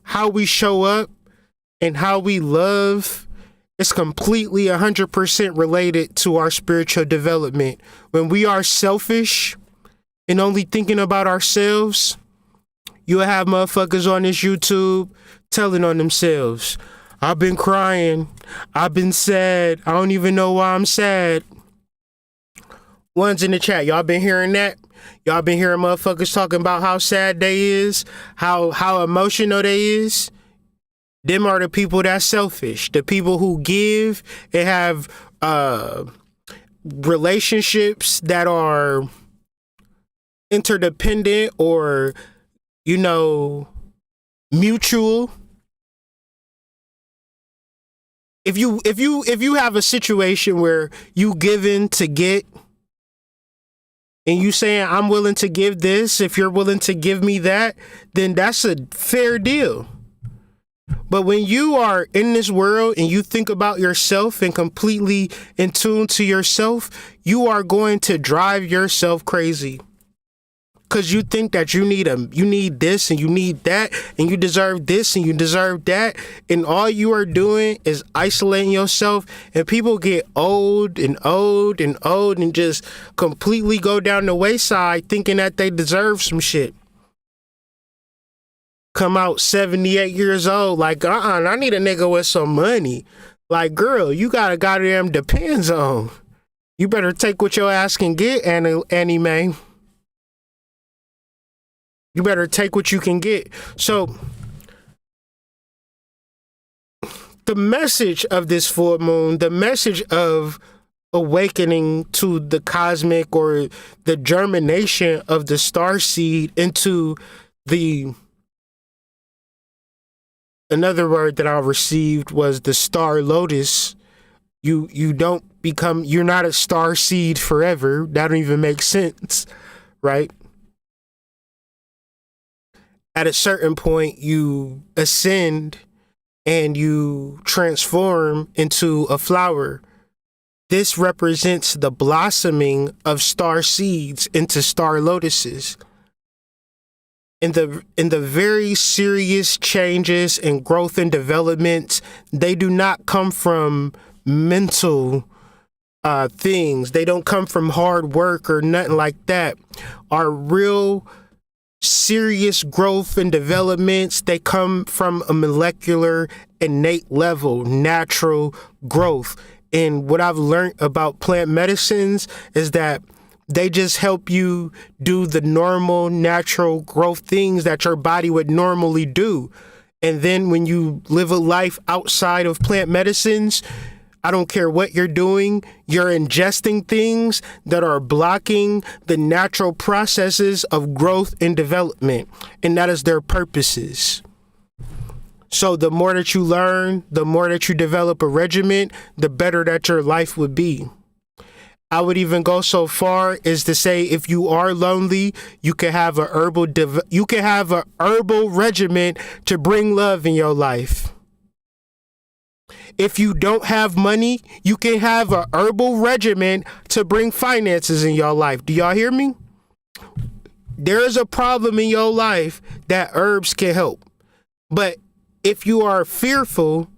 how we show up and how we love is completely 100% related to our spiritual development. When we are selfish and only thinking about ourselves, you'll have motherfuckers on this YouTube telling on themselves, I've been crying, I've been sad, I don't even know why I'm sad. Ones in the chat, y'all been hearing that? Y'all been hearing motherfuckers talking about how sad they is, how emotional they is? Them are the people that's selfish. The people who give and have relationships that are interdependent or, you know, mutual. If you have a situation where you giving to get, and you saying, I'm willing to give this, if you're willing to give me that, then that's a fair deal. But when you are in this world and you think about yourself and completely in tune to yourself, you are going to drive yourself crazy. Because you think that you need this and you need that and you deserve this and you deserve that. And all you are doing is isolating yourself, and people get old and just completely go down the wayside thinking that they deserve some shit. Come out 78 years old like, I need a nigga with some money. Like, girl, you got a goddamn depends on. You better take what your ass can get, Annie Mae. You better take what you can get. So the message of this full moon, the message of awakening to the cosmic or the germination of the star seed into another word that I received was the star lotus. You're not a star seed forever. That don't even make sense, right? At a certain point, you ascend and you transform into a flower. This represents the blossoming of star seeds into star lotuses. In the very serious changes and growth and development, they do not come from mental things. They don't come from hard work or nothing like that. Our real serious growth and developments, they come from a molecular, innate level, natural growth. And what I've learned about plant medicines is that they just help you do the normal, natural growth things that your body would normally do. And then when you live a life outside of plant medicines, I don't care what you're doing, you're ingesting things that are blocking the natural processes of growth and development, and that is their purposes. So the more that you learn, the more that you develop a regimen, the better that your life would be. I would even go so far as to say, if you are lonely, you can have a herbal regimen to bring love in your life. If you don't have money, you can have a herbal regimen to bring finances in your life. Do y'all hear me? There is a problem in your life that herbs can help. But if you are fearful,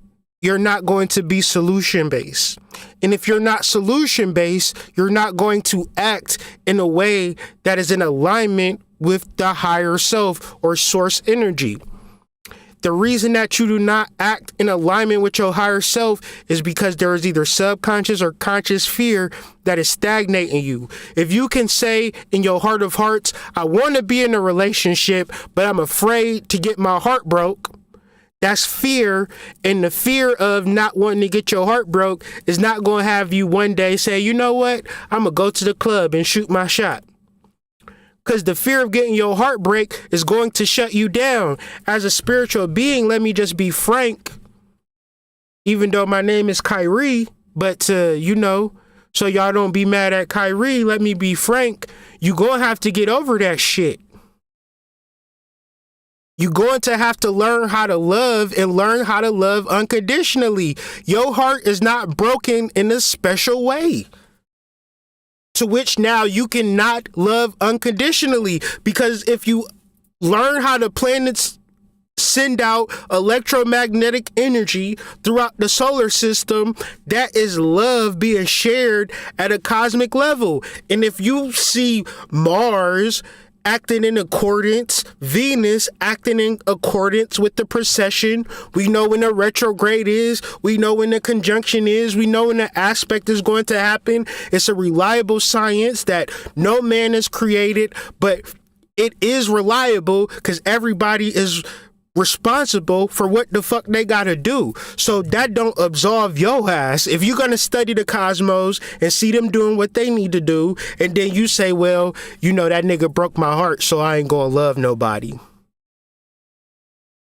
you're not going to be solution-based. And if you're not solution-based, you're not going to act in a way that is in alignment with the higher self or source energy. The reason that you do not act in alignment with your higher self is because there is either subconscious or conscious fear that is stagnating you. If you can say in your heart of hearts, I want to be in a relationship, but I'm afraid to get my heart broke, that's fear, and the fear of not wanting to get your heart broke is not going to have you one day say, you know what, I'm going to go to the club and shoot my shot. Because the fear of getting your heart break is going to shut you down. As a spiritual being, let me just be frank, even though my name is Kyrie, but so y'all don't be mad at Kyrie, let me be frank, you're going to have to get over that shit. You're going to have to learn how to love and learn how to love unconditionally. Your heart is not broken in a special way to which now you cannot love unconditionally, because if you learn how the planets send out electromagnetic energy throughout the solar system, that is love being shared at a cosmic level. And if you see Mars acting in accordance, Venus acting in accordance with the precession, we know when the retrograde is, we know when the conjunction is, we know when the aspect is going to happen. It's a reliable science that no man has created, but it is reliable because everybody is responsible for what the fuck they gotta do. So that don't absolve your ass. If you're gonna study the cosmos and see them doing what they need to do, and then you say, well, that nigga broke my heart, so I ain't gonna love nobody.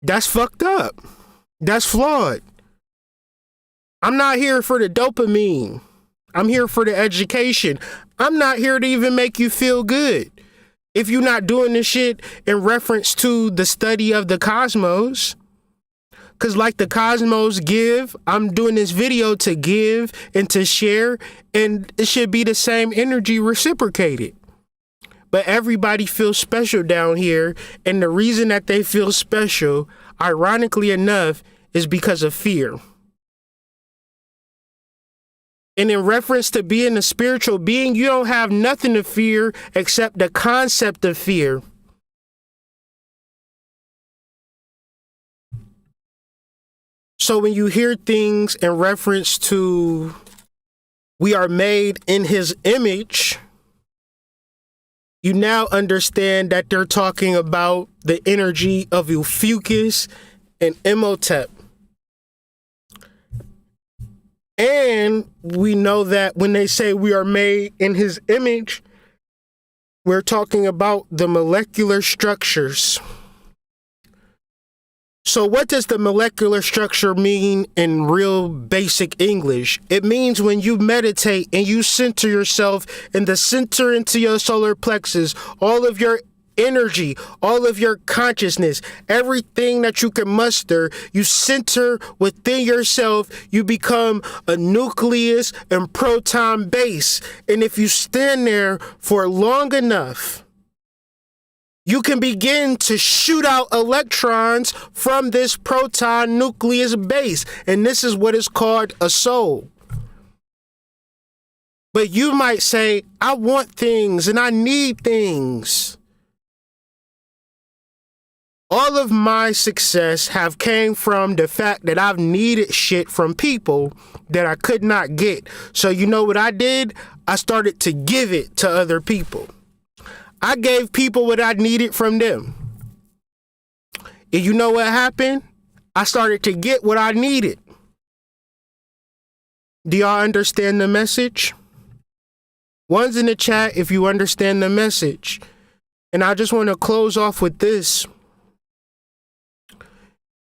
That's fucked up. That's flawed. I'm not here for the dopamine. I'm here for the education. I'm not here to even make you feel good. If you're not doing this shit in reference to the study of the cosmos, because like the cosmos give, I'm doing this video to give and to share, and it should be the same energy reciprocated. But everybody feels special down here, and the reason that they feel special, ironically enough, is because of fear. And in reference to being a spiritual being, you don't have nothing to fear except the concept of fear. So when you hear things in reference to we are made in his image, you now understand that they're talking about the energy of Ophiuchus and Imhotep. And we know that when they say we are made in his image, we're talking about the molecular structures. So what does the molecular structure mean in real basic English? It means when you meditate and you center yourself in the center into your solar plexus, all of your energy, all of your consciousness, everything that you can muster, you center within yourself, you become a nucleus and proton base. And if you stand there for long enough, you can begin to shoot out electrons from this proton nucleus base. And this is what is called a soul. But you might say, I want things and I need things. All of my success have came from the fact that I've needed shit from people that I could not get. So you know what I did? I started to give it to other people. I gave people what I needed from them. And you know what happened? I started to get what I needed. Do y'all understand the message? One's in the chat if you understand the message. And I just want to close off with this.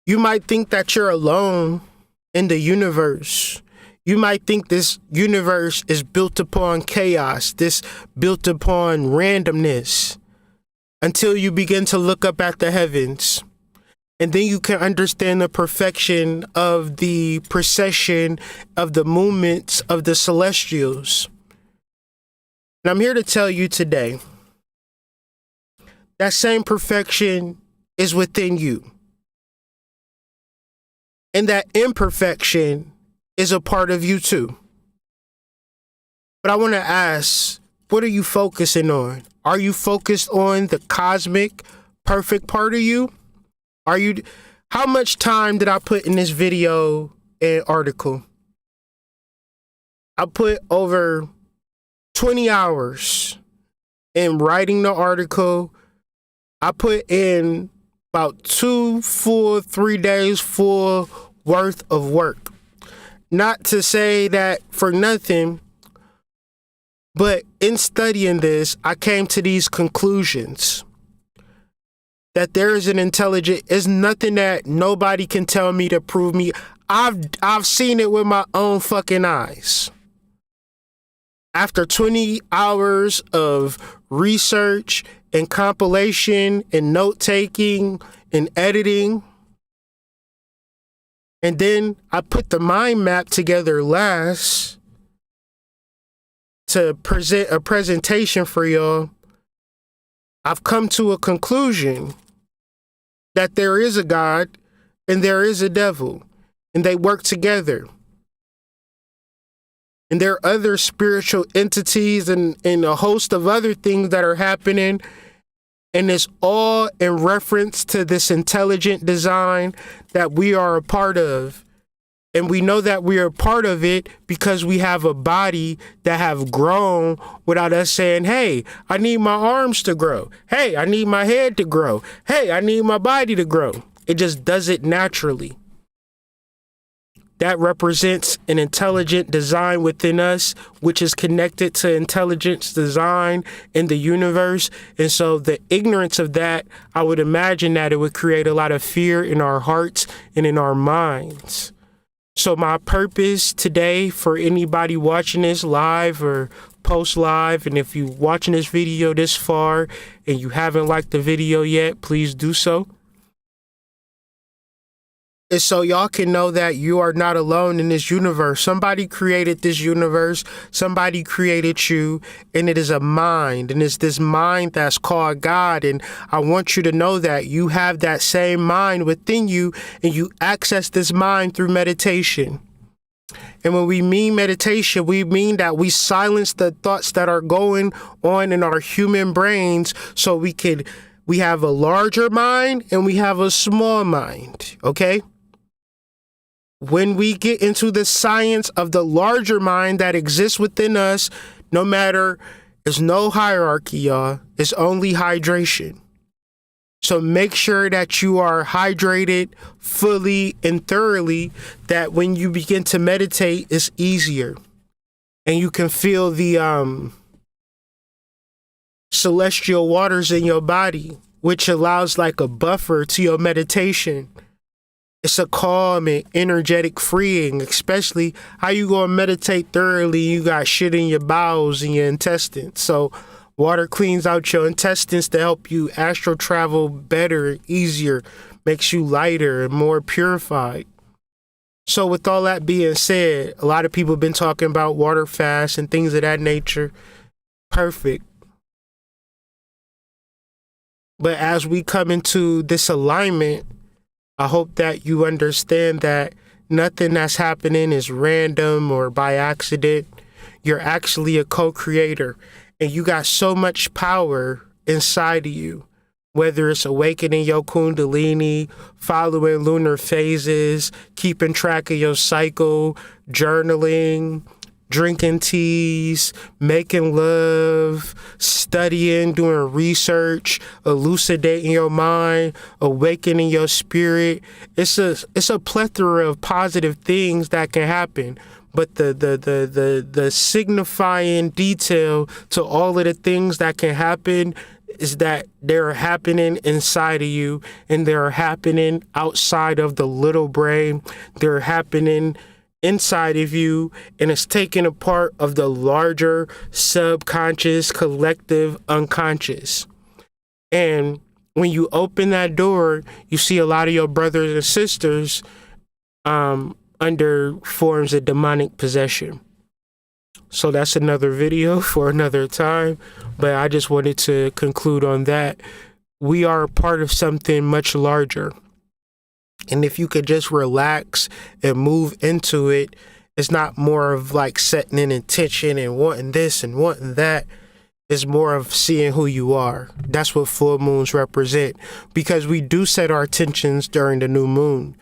You might think that you're alone in the universe. You might think this universe is built upon chaos, this built upon randomness, until you begin to look up at the heavens. And then you can understand the perfection of the procession of the movements of the celestials. And I'm here to tell you today, that same perfection is within you. And that imperfection is a part of you too. But I want to ask, what are you focusing on? Are you focused on the cosmic, perfect part of you? How much time did I put in this video and article? I put over 20 hours in writing the article. I put in about 3 days full worth of work. Not to say that for nothing, but in studying this, I came to these conclusions. That there is an intelligent, is nothing that nobody can tell me to prove me. I've seen it with my own fucking eyes. After 20 hours of research and compilation and note-taking and editing, and then I put the mind map together last to present a presentation for y'all. I've come to a conclusion that there is a God and there is a devil, and they work together. And there are other spiritual entities and a host of other things that are happening. And it's all in reference to this intelligent design that we are a part of. And we know that we are a part of it because we have a body that have grown without us saying, hey, I need my arms to grow. Hey, I need my head to grow. Hey, I need my body to grow. It just does it naturally. That represents an intelligent design within us, which is connected to intelligence design in the universe. And so the ignorance of that, I would imagine that it would create a lot of fear in our hearts and in our minds. So my purpose today for anybody watching this live or post live, and if you're watching this video this far and you haven't liked the video yet, please do so. And so y'all can know that you are not alone in this universe. Somebody created this universe. Somebody created you, and it is a mind, and it's this mind that's called God. And I want you to know that you have that same mind within you, and you access this mind through meditation. And when we mean meditation, we mean that we silence the thoughts that are going on in our human brains so we have a larger mind and we have a small mind, okay? When we get into the science of the larger mind that exists within us, there's no hierarchy, y'all. It's only hydration. So make sure that you are hydrated fully and thoroughly, that when you begin to meditate, it's easier. And you can feel the celestial waters in your body, which allows like a buffer to your meditation. It's a calm and energetic freeing, especially how you gonna meditate thoroughly. You got shit in your bowels and your intestines. So water cleans out your intestines to help you astral travel better, easier, makes you lighter and more purified. So with all that being said, a lot of people have been talking about water fast and things of that nature. Perfect. But as we come into this alignment, I hope that you understand that nothing that's happening is random or by accident. You're actually a co-creator, and you got so much power inside of you, whether it's awakening your kundalini, following lunar phases, keeping track of your cycle, journaling, drinking teas, making love, studying, doing research, elucidating your mind, awakening your spirit. It's a plethora of positive things that can happen. but the signifying detail to all of the things that can happen is that they're happening inside of you, and they're happening outside of the little brain. They're happening inside of you, and it's taking a part of the larger subconscious, collective unconscious. And when you open that door, you see a lot of your brothers and sisters under forms of demonic possession. So that's another video for another time, but I just wanted to conclude on that. We are a part of something much larger. And if you could just relax and move into it, it's not more of like setting an intention and wanting this and wanting that. It's more of seeing who you are. That's what full moons represent, because we do set our intentions during the new moon.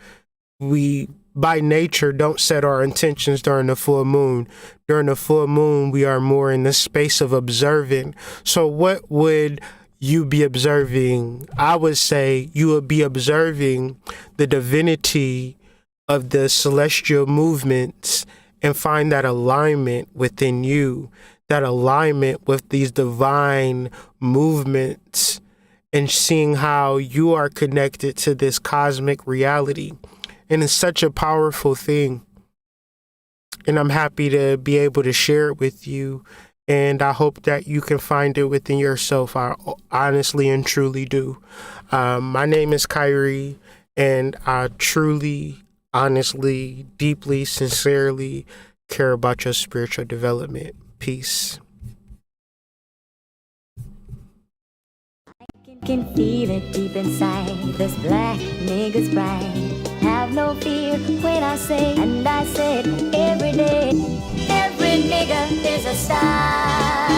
We, by nature, don't set our intentions during the full moon. During the full moon, we are more in the space of observing. So what would you be observing? I would say you would be observing the divinity of the celestial movements and find that alignment within you, that alignment with these divine movements, and seeing how you are connected to this cosmic reality. And it's such a powerful thing. And I'm happy to be able to share it with you. And I hope that you can find it within yourself. I honestly and truly do. My name is Kyrie, and I truly, honestly, deeply, sincerely care about your spiritual development. Peace. Can feel it deep inside. This black nigga's bright. Have no fear when I say, and I said every day, every nigga is a star.